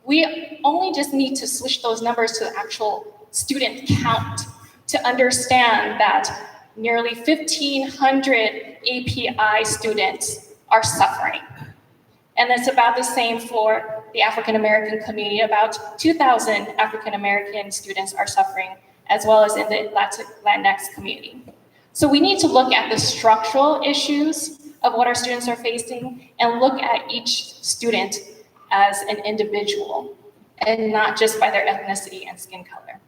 we only just need to switch those numbers to the actual student count to understand that nearly 1,500 API students are suffering. And it's about the same for the African American community. About 2,000 African American students are suffering, as well as in the Latinx community. So we need to look at the structural issues of what our students are facing and look at each student as an individual and not just by their ethnicity and skin color.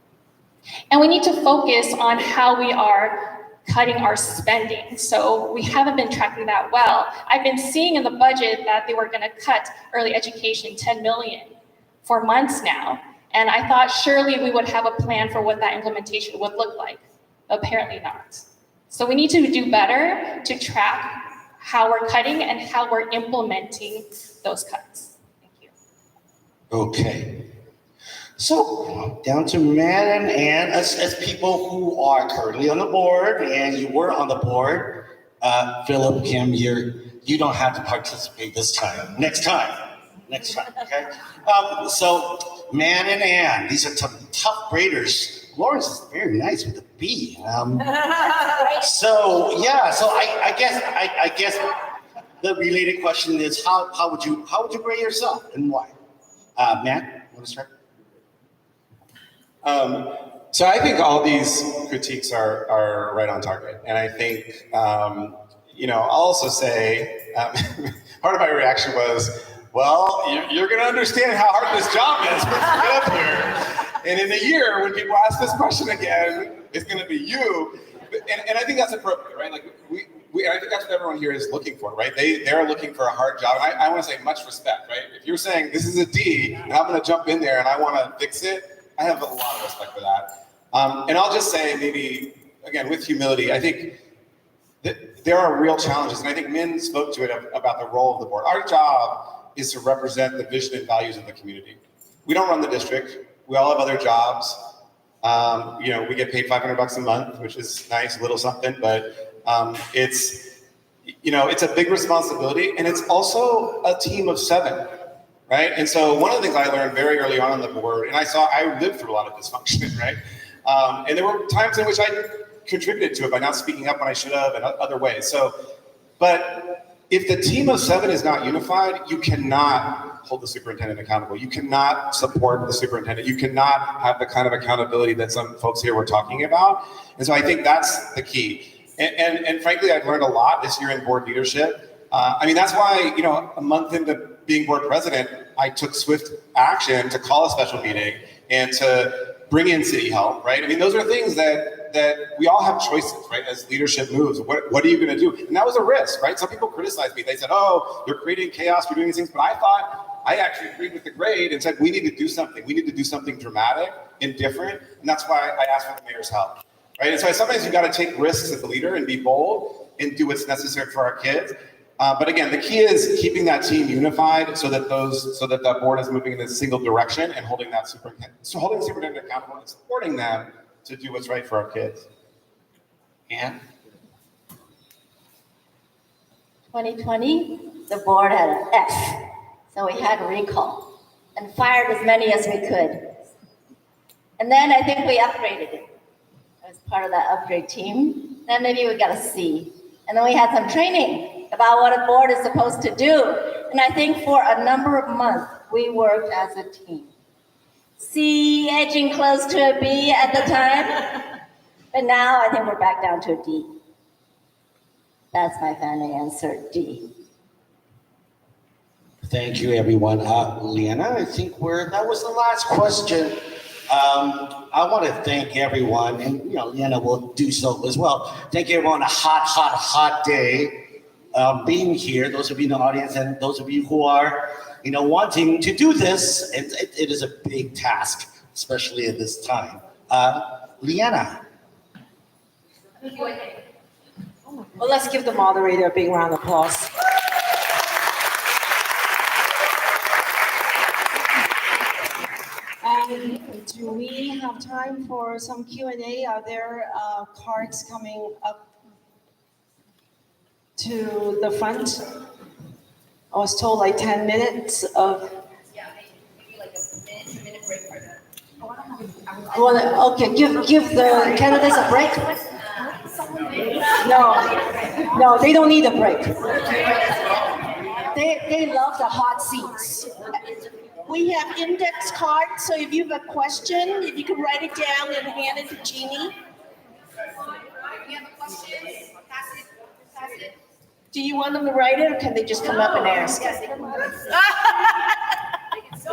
And we need to focus on how we are cutting our spending. So we haven't been tracking that well. I've been seeing in the budget that they were going to cut early education 10 million for months now. And I thought surely we would have a plan for what that implementation would look like. Apparently not. So we need to do better to track how we're cutting and how we're implementing those cuts. Thank you. Okay. So down to Man and Ann, as people who are currently on the board, and you were on the board, Philip, Kim, you don't have to participate this time. Next time, okay? So Man and Ann, these are tough graders. Lawrence is very nice with a B. So I guess the related question is how would you grade yourself and why? Matt, want to start? So I think all these critiques are right on target. And I think, I'll also say, part of my reaction was, well, you're going to understand how hard this job is when you get up here. And in a year, when people ask this question again, it's going to be you. And I think that's appropriate, right? Like I think that's what everyone here is looking for, right? They're looking for a hard job. I want to say much respect, right? If you're saying this is a D, and I'm going to jump in there and I want to fix it, I have a lot of respect for that. And I'll just say maybe, again, with humility, I think that there are real challenges. And I think Min spoke to it about the role of the board. Our job is to represent the vision and values of the community. We don't run the district. We all have other jobs. We get paid $500 a month, which is nice, a little something, but it's a big responsibility. And it's also a team of 7. Right? And so one of the things I learned very early on the board, and I lived through a lot of dysfunction, right? And there were times in which I contributed to it by not speaking up when I should have and other ways. But if the team of 7 is not unified, you cannot hold the superintendent accountable. You cannot support the superintendent. You cannot have the kind of accountability that some folks here were talking about. And so I think that's the key. And frankly, I've learned a lot this year in board leadership. That's why, a month into being board president, I took swift action to call a special meeting and to bring in city help, right? Those are things that we all have choices, right? As leadership moves, what are you going to do? And that was a risk, right? Some people criticized me. They said, oh, you're creating chaos, you're doing these things. But I thought, I actually agreed with the grade and said, we need to do something. We need to do something dramatic and different. And that's why I asked for the mayor's help, right? And so sometimes you got to take risks as a leader and be bold and do what's necessary for our kids. But again, the key is keeping that team unified so that the board is moving in a single direction and holding the superintendent accountable and supporting them to do what's right for our kids. Ann? 2020, the board had an F, so we had a recall and fired as many as we could. And then I think we upgraded it. I was part of that upgrade team. Then maybe we got a C. And then we had some training about what a board is supposed to do. And I think for a number of months, we worked as a team. C, edging close to a B at the time. But now I think we're back down to a D. That's my final answer, D. Thank you, everyone. Leanna, I think that was the last question. I want to thank everyone, and Leanna will do so as well. Thank you everyone on a hot day being here. Those of you in the audience and those of you who are, wanting to do this. It is a big task, especially at this time. Leanna. Well, let's give the moderator a big round of applause. Do we have time for some Q&A? Are there cards coming up to the front? I was told like 10 minutes of. Yeah, maybe like a minute break for that. Okay, give the candidates a break. No, they don't need a break. They love the hot seats. We have index cards, so if you have a question, if you can write it down and hand it to Jeannie. Do you want them to write it, or can they just come up and ask?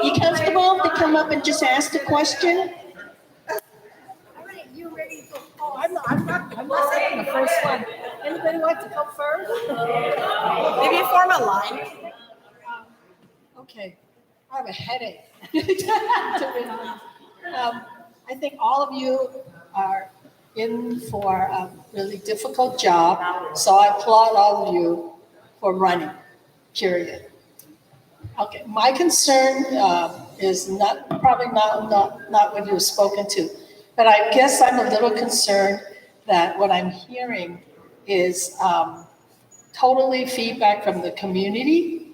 You comfortable to come up and just ask the question? I'm not taking the first one. Anybody want to go first? Maybe you form a line. Okay, I have a headache. To be honest. I think all of you are in for a really difficult job, so I applaud all of you for running, period. Okay, my concern is probably not what you've spoken to, but I guess I'm a little concerned that what I'm hearing is totally feedback from the community,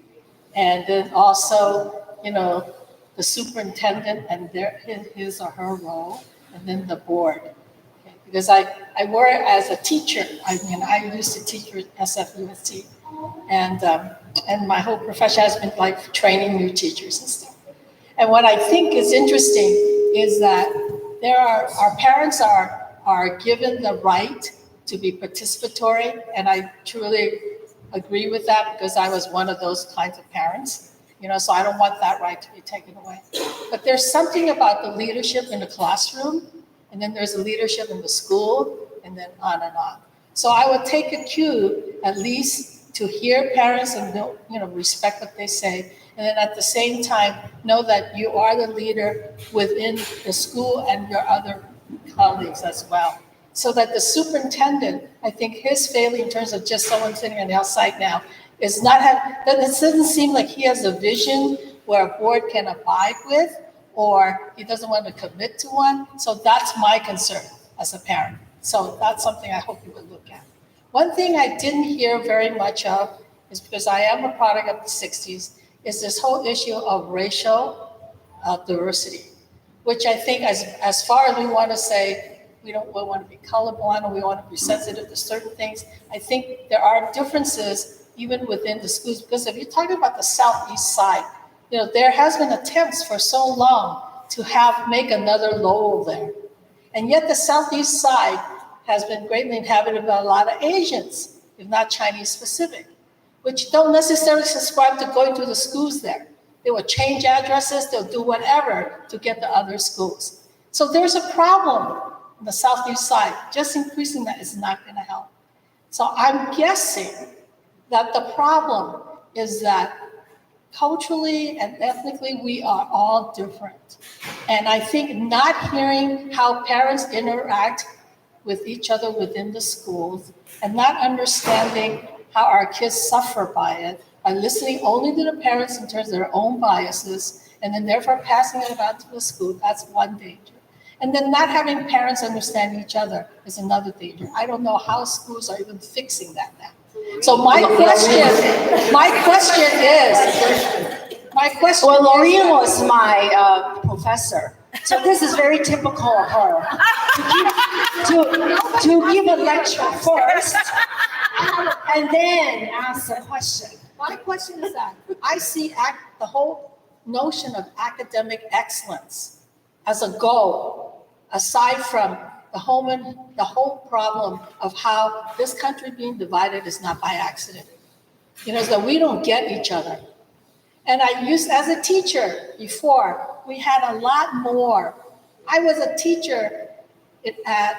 and then also, the superintendent and his or her role, and then the board. Okay, because I work as a teacher. I used to teach at SFUST, and my whole profession has been like training new teachers and stuff. And what I think is interesting is that our parents are given the right to be participatory, and I truly agree with that because I was one of those kinds of parents. So I don't want that right to be taken away. But there's something about the leadership in the classroom, and then there's the leadership in the school, and then on and on. So I would take a cue, at least, to hear parents and respect what they say, and then at the same time know that you are the leader within the school and your other colleagues as well. So that the superintendent, I think his failing in terms of just someone sitting on the outside now is not that it doesn't seem like he has a vision where a board can abide with, or he doesn't want to commit to one. So that's my concern as a parent. So that's something I hope you would look at. One thing I didn't hear very much of is, because I am a product of the 60s, is this whole issue of racial diversity, which I think as far as we want to say, we want to be colorblind or we want to be sensitive to certain things, I think there are differences even within the schools, because if you're talking about the southeast side, there has been attempts for so long to make another Lowell there. And yet the southeast side has been greatly inhabited by a lot of Asians, if not Chinese specific, which don't necessarily subscribe to going to the schools there. They will change addresses, they'll do whatever to get to other schools. So there's a problem on the southeast side. Just increasing that is not going to help. So I'm guessing that the problem is that culturally and ethnically, we are all different. And I think not hearing how parents interact with each other within the schools and not understanding how our kids suffer by it, by listening only to the parents in terms of their own biases, and then therefore passing it about to the school, that's one danger. And then not having parents understand each other is another danger. I don't know how schools are even fixing that now. So my question is. Well, Lorraine was my professor, so this is very typical of her. To give a lecture first, and then ask a question. My question is that I see the whole notion of academic excellence as a goal, aside from the whole problem of how this country being divided is not by accident. That we don't get each other. And as a teacher before, we had a lot more. I was a teacher at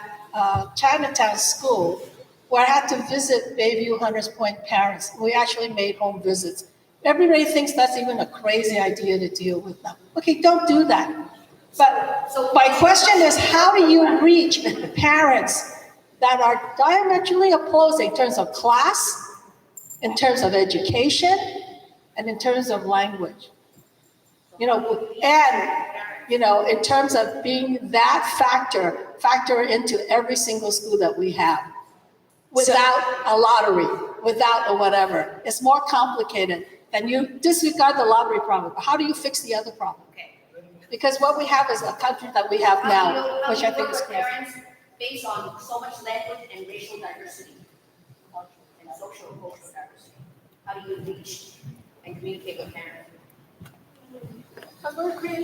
Chinatown School, where I had to visit Bayview Hunters Point parents. We actually made home visits. Everybody thinks that's even a crazy idea to deal with now. Okay, don't do that. But my question is, how do you reach parents that are diametrally opposed in terms of class, in terms of education, and in terms of language? In terms of being that factor into every single school that we have, without a lottery, without a whatever. It's more complicated, and you disregard the lottery problem. How do you fix the other problem? Because what we have is a country that we have now, which I think is crazy. based on so much language and racial diversity, cultural and social and cultural diversity? How do you reach and communicate with parents?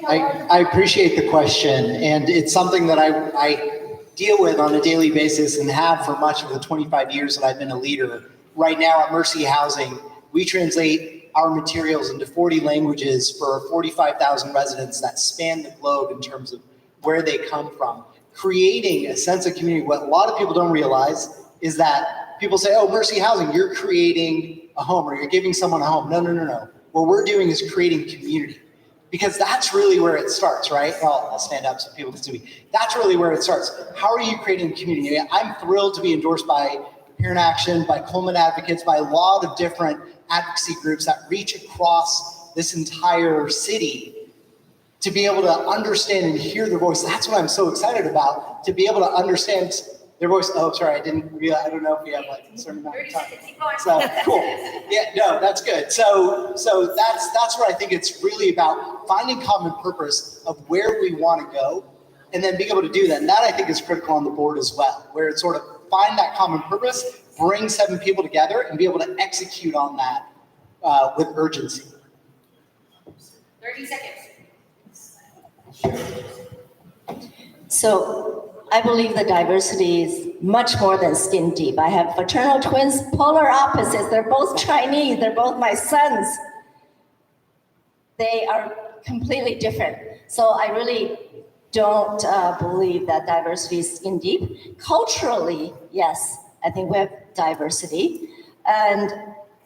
I appreciate the question, and it's something that I deal with on a daily basis and have for much of the 25 years that I've been a leader. Right now at Mercy Housing, we translate our materials into 40 languages for 45,000 residents that span the globe in terms of where they come from. Creating a sense of community. What a lot of people don't realize is that people say, oh, Mercy Housing, you're creating a home or you're giving someone a home. No. What we're doing is creating community. Because that's really where it starts, right? I'll stand up so people can see me. That's really where it starts. How are you creating community? I'm thrilled to be endorsed by Parent Action, by Coleman Advocates, by a lot of different advocacy groups that reach across this entire city to be able to understand and hear their voice. That's what I'm so excited about, to be able to understand their voice. Oh, sorry, I didn't realize, I don't know if we have like a certain amount of time. So cool. Yeah, no, that's good. So that's where I think it's really about finding common purpose of where we want to go and then being able to do that. And that I think is critical on the board as well, where it's sort of find that common purpose, bring 7 people together and be able to execute on that with urgency. 30 seconds. So I believe the diversity is much more than skin deep. I have fraternal twins, polar opposites. They're both Chinese. They're both my sons. They are completely different. So I really don't believe that diversity is skin deep. Culturally, yes, I think we have diversity. And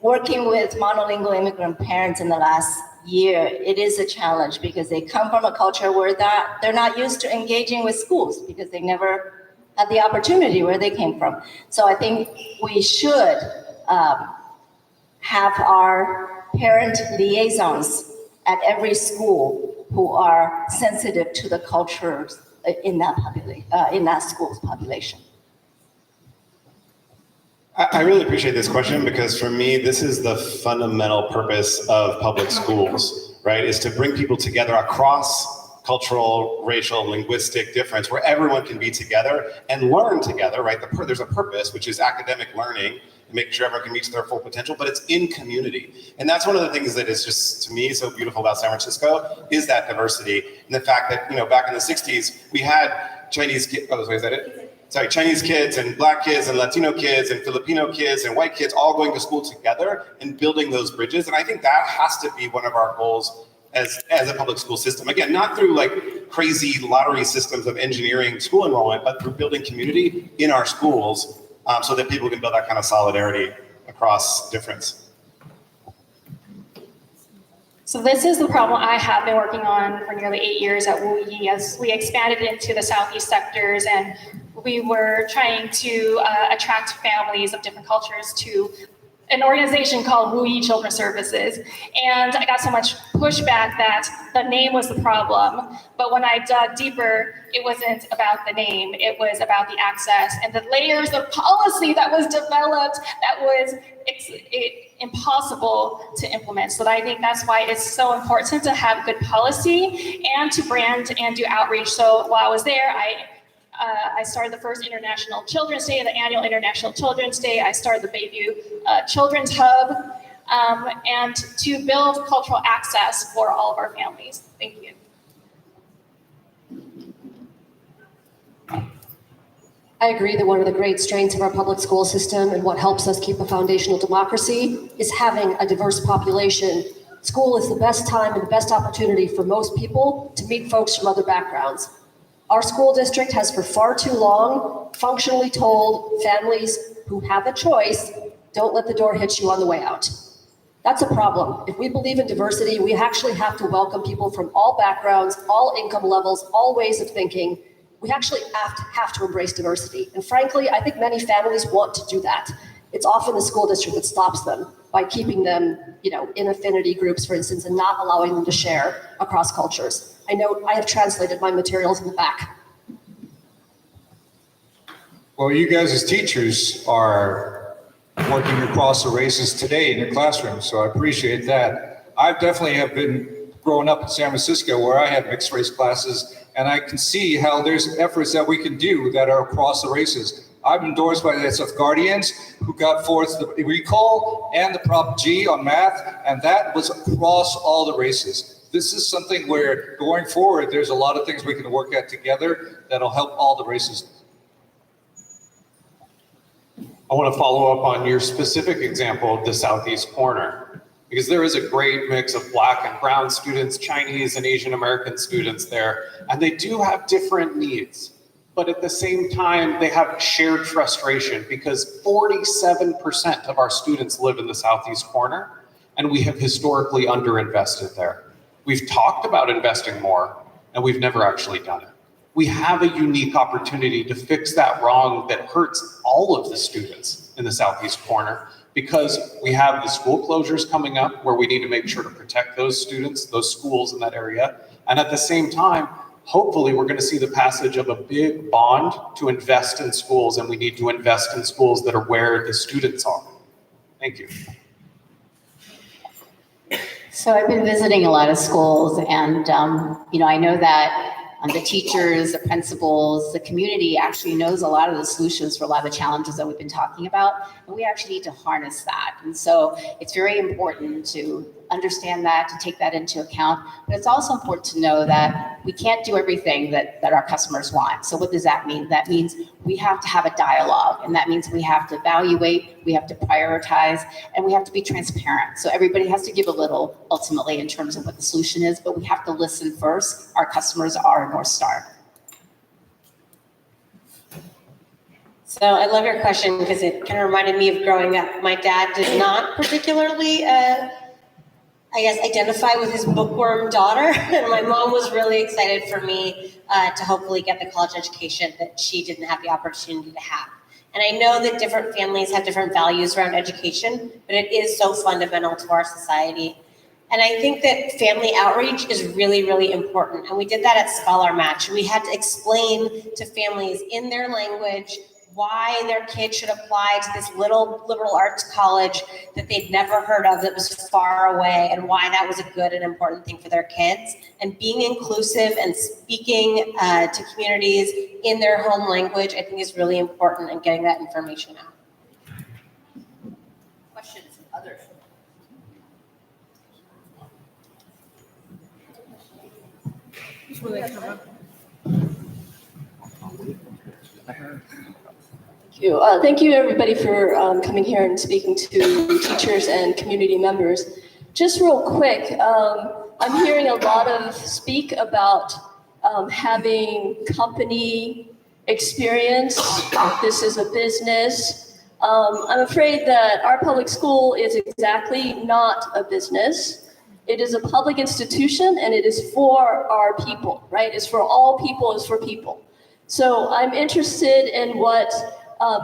working with monolingual immigrant parents in the last year, it is a challenge because they come from a culture where they're not used to engaging with schools because they never had the opportunity where they came from. So I think we should have our parent liaisons at every school who are sensitive to the cultures in that school's population. I really appreciate this question because for me, this is the fundamental purpose of public schools, right? Is to bring people together across cultural, racial, linguistic difference where everyone can be together and learn together, right? There's a purpose, which is academic learning, making sure everyone can reach their full potential, but it's in community. And that's one of the things that is just, to me, so beautiful about San Francisco is that diversity. And the fact that, back in the 60s, we had Chinese kids, is that it? Sorry, Chinese kids and Black kids and Latino kids and Filipino kids and white kids all going to school together and building those bridges. And I think that has to be one of our goals as a public school system. Again, not through like crazy lottery systems of engineering school enrollment, but through building community in our schools so that people can build that kind of solidarity across difference. So this is the problem I have been working on for nearly 8 years at Wu Yi as we expanded into the Southeast sectors and we were trying to attract families of different cultures to an organization called Wu Yi Children's Services. And I got so much pushback that the name was the problem. But when I dug deeper, it wasn't about the name, it was about the access and the layers of policy that was developed that was impossible to implement. So I think that's why it's so important to have good policy and to brand and do outreach. So while I was there, I started the first International Children's Day, the annual International Children's Day. I started the Bayview Children's Hub, and to build cultural access for all of our families. Thank you. I agree that one of the great strengths of our public school system and what helps us keep a foundational democracy is having a diverse population. School is the best time and the best opportunity for most people to meet folks from other backgrounds. Our school district has for far too long functionally told families who have a choice, don't let the door hit you on the way out. That's a problem. If we believe in diversity, we actually have to welcome people from all backgrounds, all income levels, all ways of thinking. We actually have to embrace diversity. And frankly, I think many families want to do that. It's often the school district that stops them by keeping them, in affinity groups, for instance, and not allowing them to share across cultures. I know I have translated my materials in the back. Well, you guys as teachers are working across the races today in your classroom, so I appreciate that. I definitely have been growing up in San Francisco where I had mixed race classes And I can see how there's efforts that we can do that are across the races. I'm endorsed by the SF Guardians, who got forth the recall and the Prop G on math, and that was across all the races. This is something where going forward, there's a lot of things we can work at together that'll help all the races. I want to follow up on your specific example of the southeast corner, because there is a great mix of Black and brown students, Chinese and Asian American students there, and they do have different needs. But at the same time, they have shared frustration because 47% of our students live in the southeast corner, and we have historically underinvested there. We've talked about investing more, and we've never actually done it. We have a unique opportunity to fix that wrong that hurts all of the students in the southeast corner, because we have the school closures coming up where we need to make sure to protect those students, those schools in that area. And at the same time, hopefully we're going to see the passage of a big bond to invest in schools, and we need to invest in schools that are where the students are. Thank you. So I've been visiting a lot of schools, and I know that the teachers, the principals, the community actually knows a lot of the solutions for a lot of the challenges that we've been talking about, and we actually need to harness that. And so it's very important to understand that, to take that into account, but it's also important to know that we can't do everything that our customers want. So what does that mean? That means we have to have a dialogue, and that means we have to evaluate, we have to prioritize, and we have to be transparent. So everybody has to give a little ultimately in terms of what the solution is, but we have to listen first. Our customers are our North Star. So I love your question because it kind of reminded me of growing up. My dad did not particularly, identify with his bookworm daughter. And my mom was really excited for me to hopefully get the college education that she didn't have the opportunity to have. And I know that different families have different values around education, but it is so fundamental to our society. And I think that family outreach is really, really important. And we did that at Scholar Match. We had to explain to families in their language why their kid should apply to this little liberal arts college that they'd never heard of that was far away, and why that was a good and important thing for their kids. And being inclusive and speaking to communities in their home language, I think is really important in getting that information out. Questions from others? Will they come up? Thank you, everybody, for coming here and speaking to teachers and community members. Just real quick, I'm hearing a lot of speak about having company experience. This is a business. I'm afraid that our public school is exactly not a business. It is a public institution, and it is for our people, right? It's for all people, it's for people. So I'm interested in what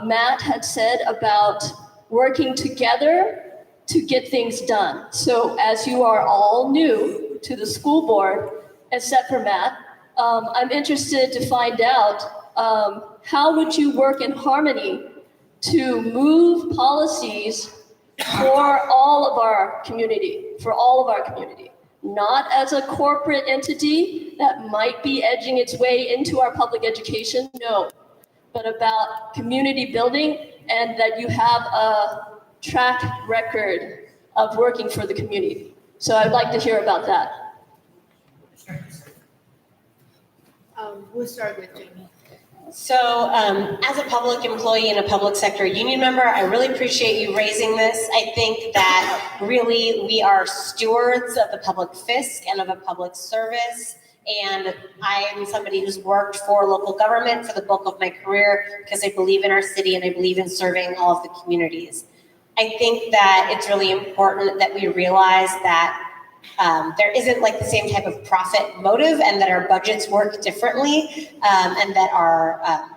Matt had said about working together to get things done. So as you are all new to the school board, except for Matt, I'm interested to find out how would you work in harmony to move policies for all of our community, not as a corporate entity that might be edging its way into our public education, no, but about community building, and that you have a track record of working for the community. So I'd like to hear about that. We'll start with Jamie. So as a public employee and a public sector union member, I really appreciate you raising this. I think that really we are stewards of the public fisc and of a public service. And I am somebody who's worked for local government for the bulk of my career because I believe in our city and I believe in serving all of the communities. I think that it's really important that we realize that there isn't like the same type of profit motive, and that our budgets work differently, and that our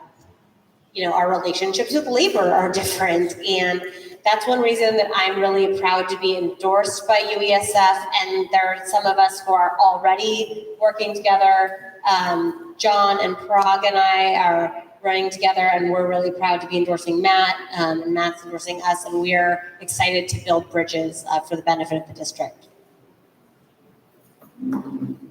relationships with labor are different. And that's one reason that I'm really proud to be endorsed by UESF. And there are some of us who are already working together. John and Prague and I are running together, and we're really proud to be endorsing Matt, and Matt's endorsing us, and we're excited to build bridges for the benefit of the district.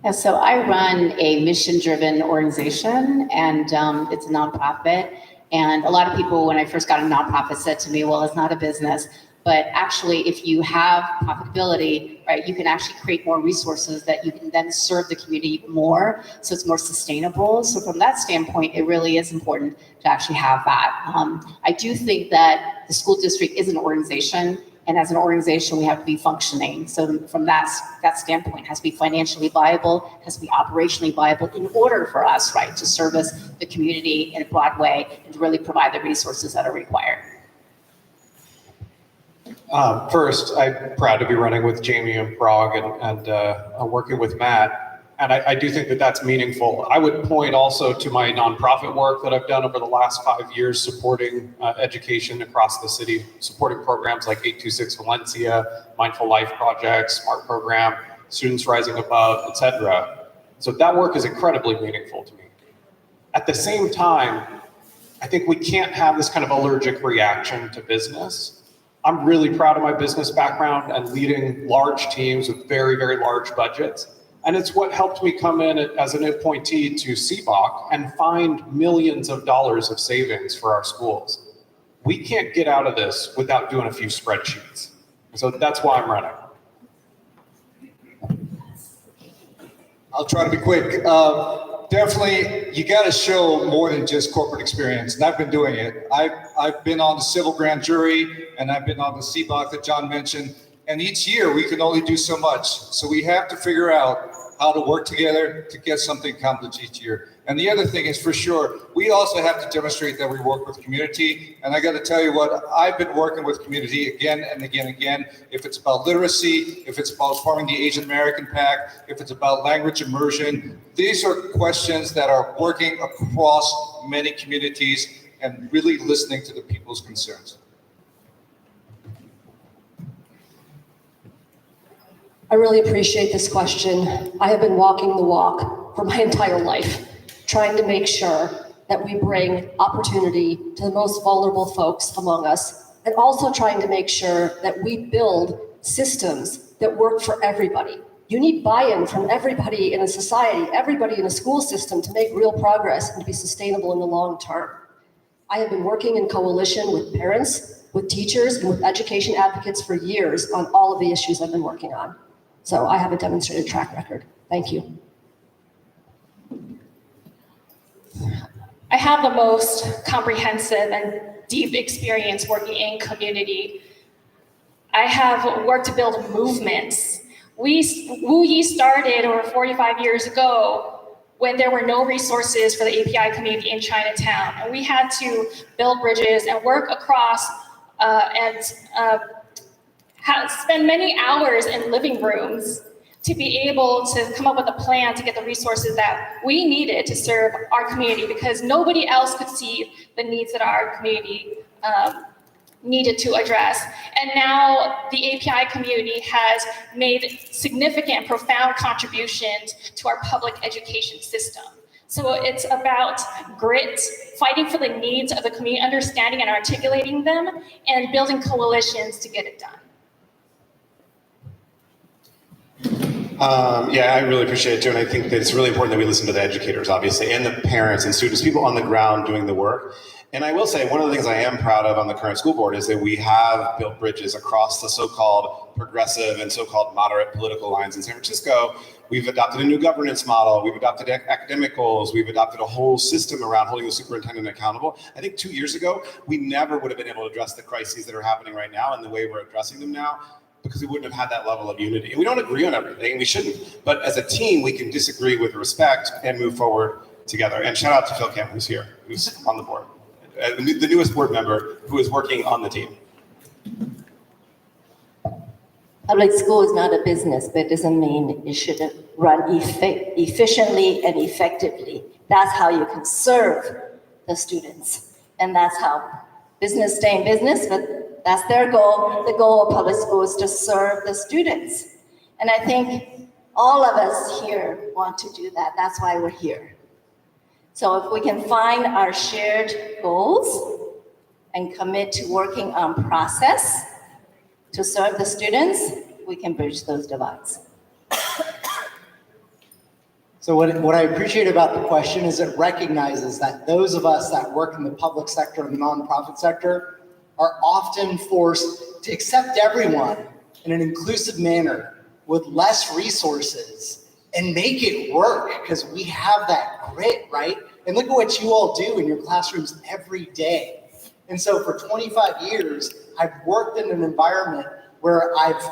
Yeah, so I run a mission-driven organization, and it's a nonprofit. And a lot of people, when I first got a nonprofit, said to me, "Well, it's not a business." But actually, if you have profitability, right, you can actually create more resources that you can then serve the community more, so it's more sustainable. So from that standpoint, it really is important to actually have that. I do think that the school district is an organization, and as an organization, we have to be functioning. So from that standpoint, it has to be financially viable, has to be operationally viable in order for us, right, to service the community in a broad way and to really provide the resources that are required. First, I'm proud to be running with Jamie and Prague and working with Matt. And I do think that that's meaningful. I would point also to my nonprofit work that I've done over the last 5 years supporting education across the city, supporting programs like 826 Valencia, Mindful Life Project, SMART Program, Students Rising Above, etc. So that work is incredibly meaningful to me. At the same time, I think we can't have this kind of allergic reaction to business. I'm really proud of my business background and leading large teams with very, very large budgets. And it's what helped me come in as an appointee to CBOC and find millions of dollars of savings for our schools. We can't get out of this without doing a few spreadsheets. So that's why I'm running. I'll try to be quick. Definitely, you got to show more than just corporate experience, and I've been doing it. I've been on the civil grand jury, and I've been on the CBOC that John mentioned, and each year we can only do so much. So we have to figure out how to work together to get something accomplished each year. And the other thing is, for sure, we also have to demonstrate that we work with community. And I got to tell you what, I've been working with community again and again and again. If it's about literacy, if it's about forming the Asian American Pact, if it's about language immersion, these are questions that are working across many communities and really listening to the people's concerns. I really appreciate this question. I have been walking the walk for my entire life, trying to make sure that we bring opportunity to the most vulnerable folks among us, and also trying to make sure that we build systems that work for everybody. You need buy-in from everybody in a society, everybody in a school system to make real progress and to be sustainable in the long term. I have been working in coalition with parents, with teachers, and with education advocates for years on all of the issues I've been working on. So I have a demonstrated track record. Thank you. I have the most comprehensive and deep experience working in community. I have worked to build movements. Wu Yi started over 45 years ago when there were no resources for the API community in Chinatown. And we had to build bridges and work across spend many hours in living rooms to be able to come up with a plan to get the resources that we needed to serve our community, because nobody else could see the needs that our community needed to address. And now the API community has made significant, profound contributions to our public education system. So it's about grit, fighting for the needs of the community, understanding and articulating them, and building coalitions to get it done. Yeah, I really appreciate it too, and I think that it's really important that we listen to the educators, obviously, and the parents and students, people on the ground doing the work. And I will say, one of the things I am proud of on the current school board is that we have built bridges across the so-called progressive and so-called moderate political lines in San Francisco. We've adopted a new governance model. We've adopted academic goals. We've adopted a whole system around holding the superintendent accountable. I think 2 years ago, we never would have been able to address the crises that are happening right now and the way we're addressing them now, because we wouldn't have had that level of unity. And we don't agree on everything, and we shouldn't. But as a team, we can disagree with respect and move forward together. And shout out to Phil Kemp, who's here, who's on the board. The newest board member who is working on the team. Public school is not a business, but it doesn't mean it shouldn't run efficiently and effectively. That's how you can serve the students. And that's how business stay in business, but that's their goal. The goal of public school is to serve the students. And I think all of us here want to do that. That's why we're here. So if we can find our shared goals and commit to working on process to serve the students, we can bridge those divides. So what I appreciate about the question is it recognizes that those of us that work in the public sector and the nonprofit sector are often forced to accept everyone in an inclusive manner with less resources and make it work because we have that grit, right? And look at what you all do in your classrooms every day. And so for 25 years, I've worked in an environment where I've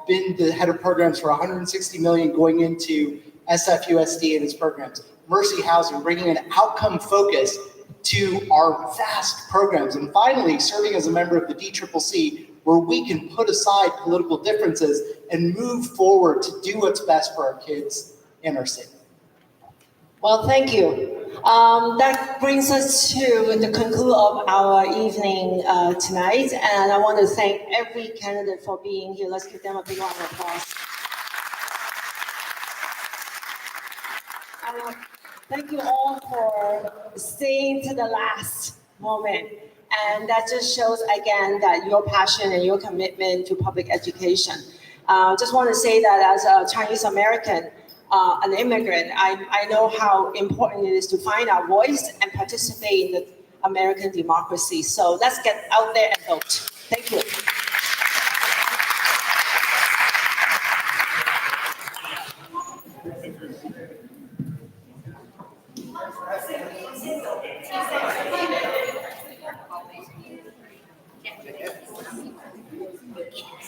been the head of programs for 160 million going into SFUSD and its programs, Mercy Housing, bringing an outcome focus to our vast programs, and finally serving as a member of the DCCC, where we can put aside political differences and move forward to do what's best for our kids and our city. Well, thank you. That brings us to the conclude of our evening tonight, and I want to thank every candidate for being here. Let's give them a big round of applause. Thank you all for staying to the last moment. And that just shows again that your passion and your commitment to public education. Just want to say that as a Chinese American, an immigrant, I know how important it is to find our voice and participate in the American democracy. So let's get out there and vote. Thank you. Thank you.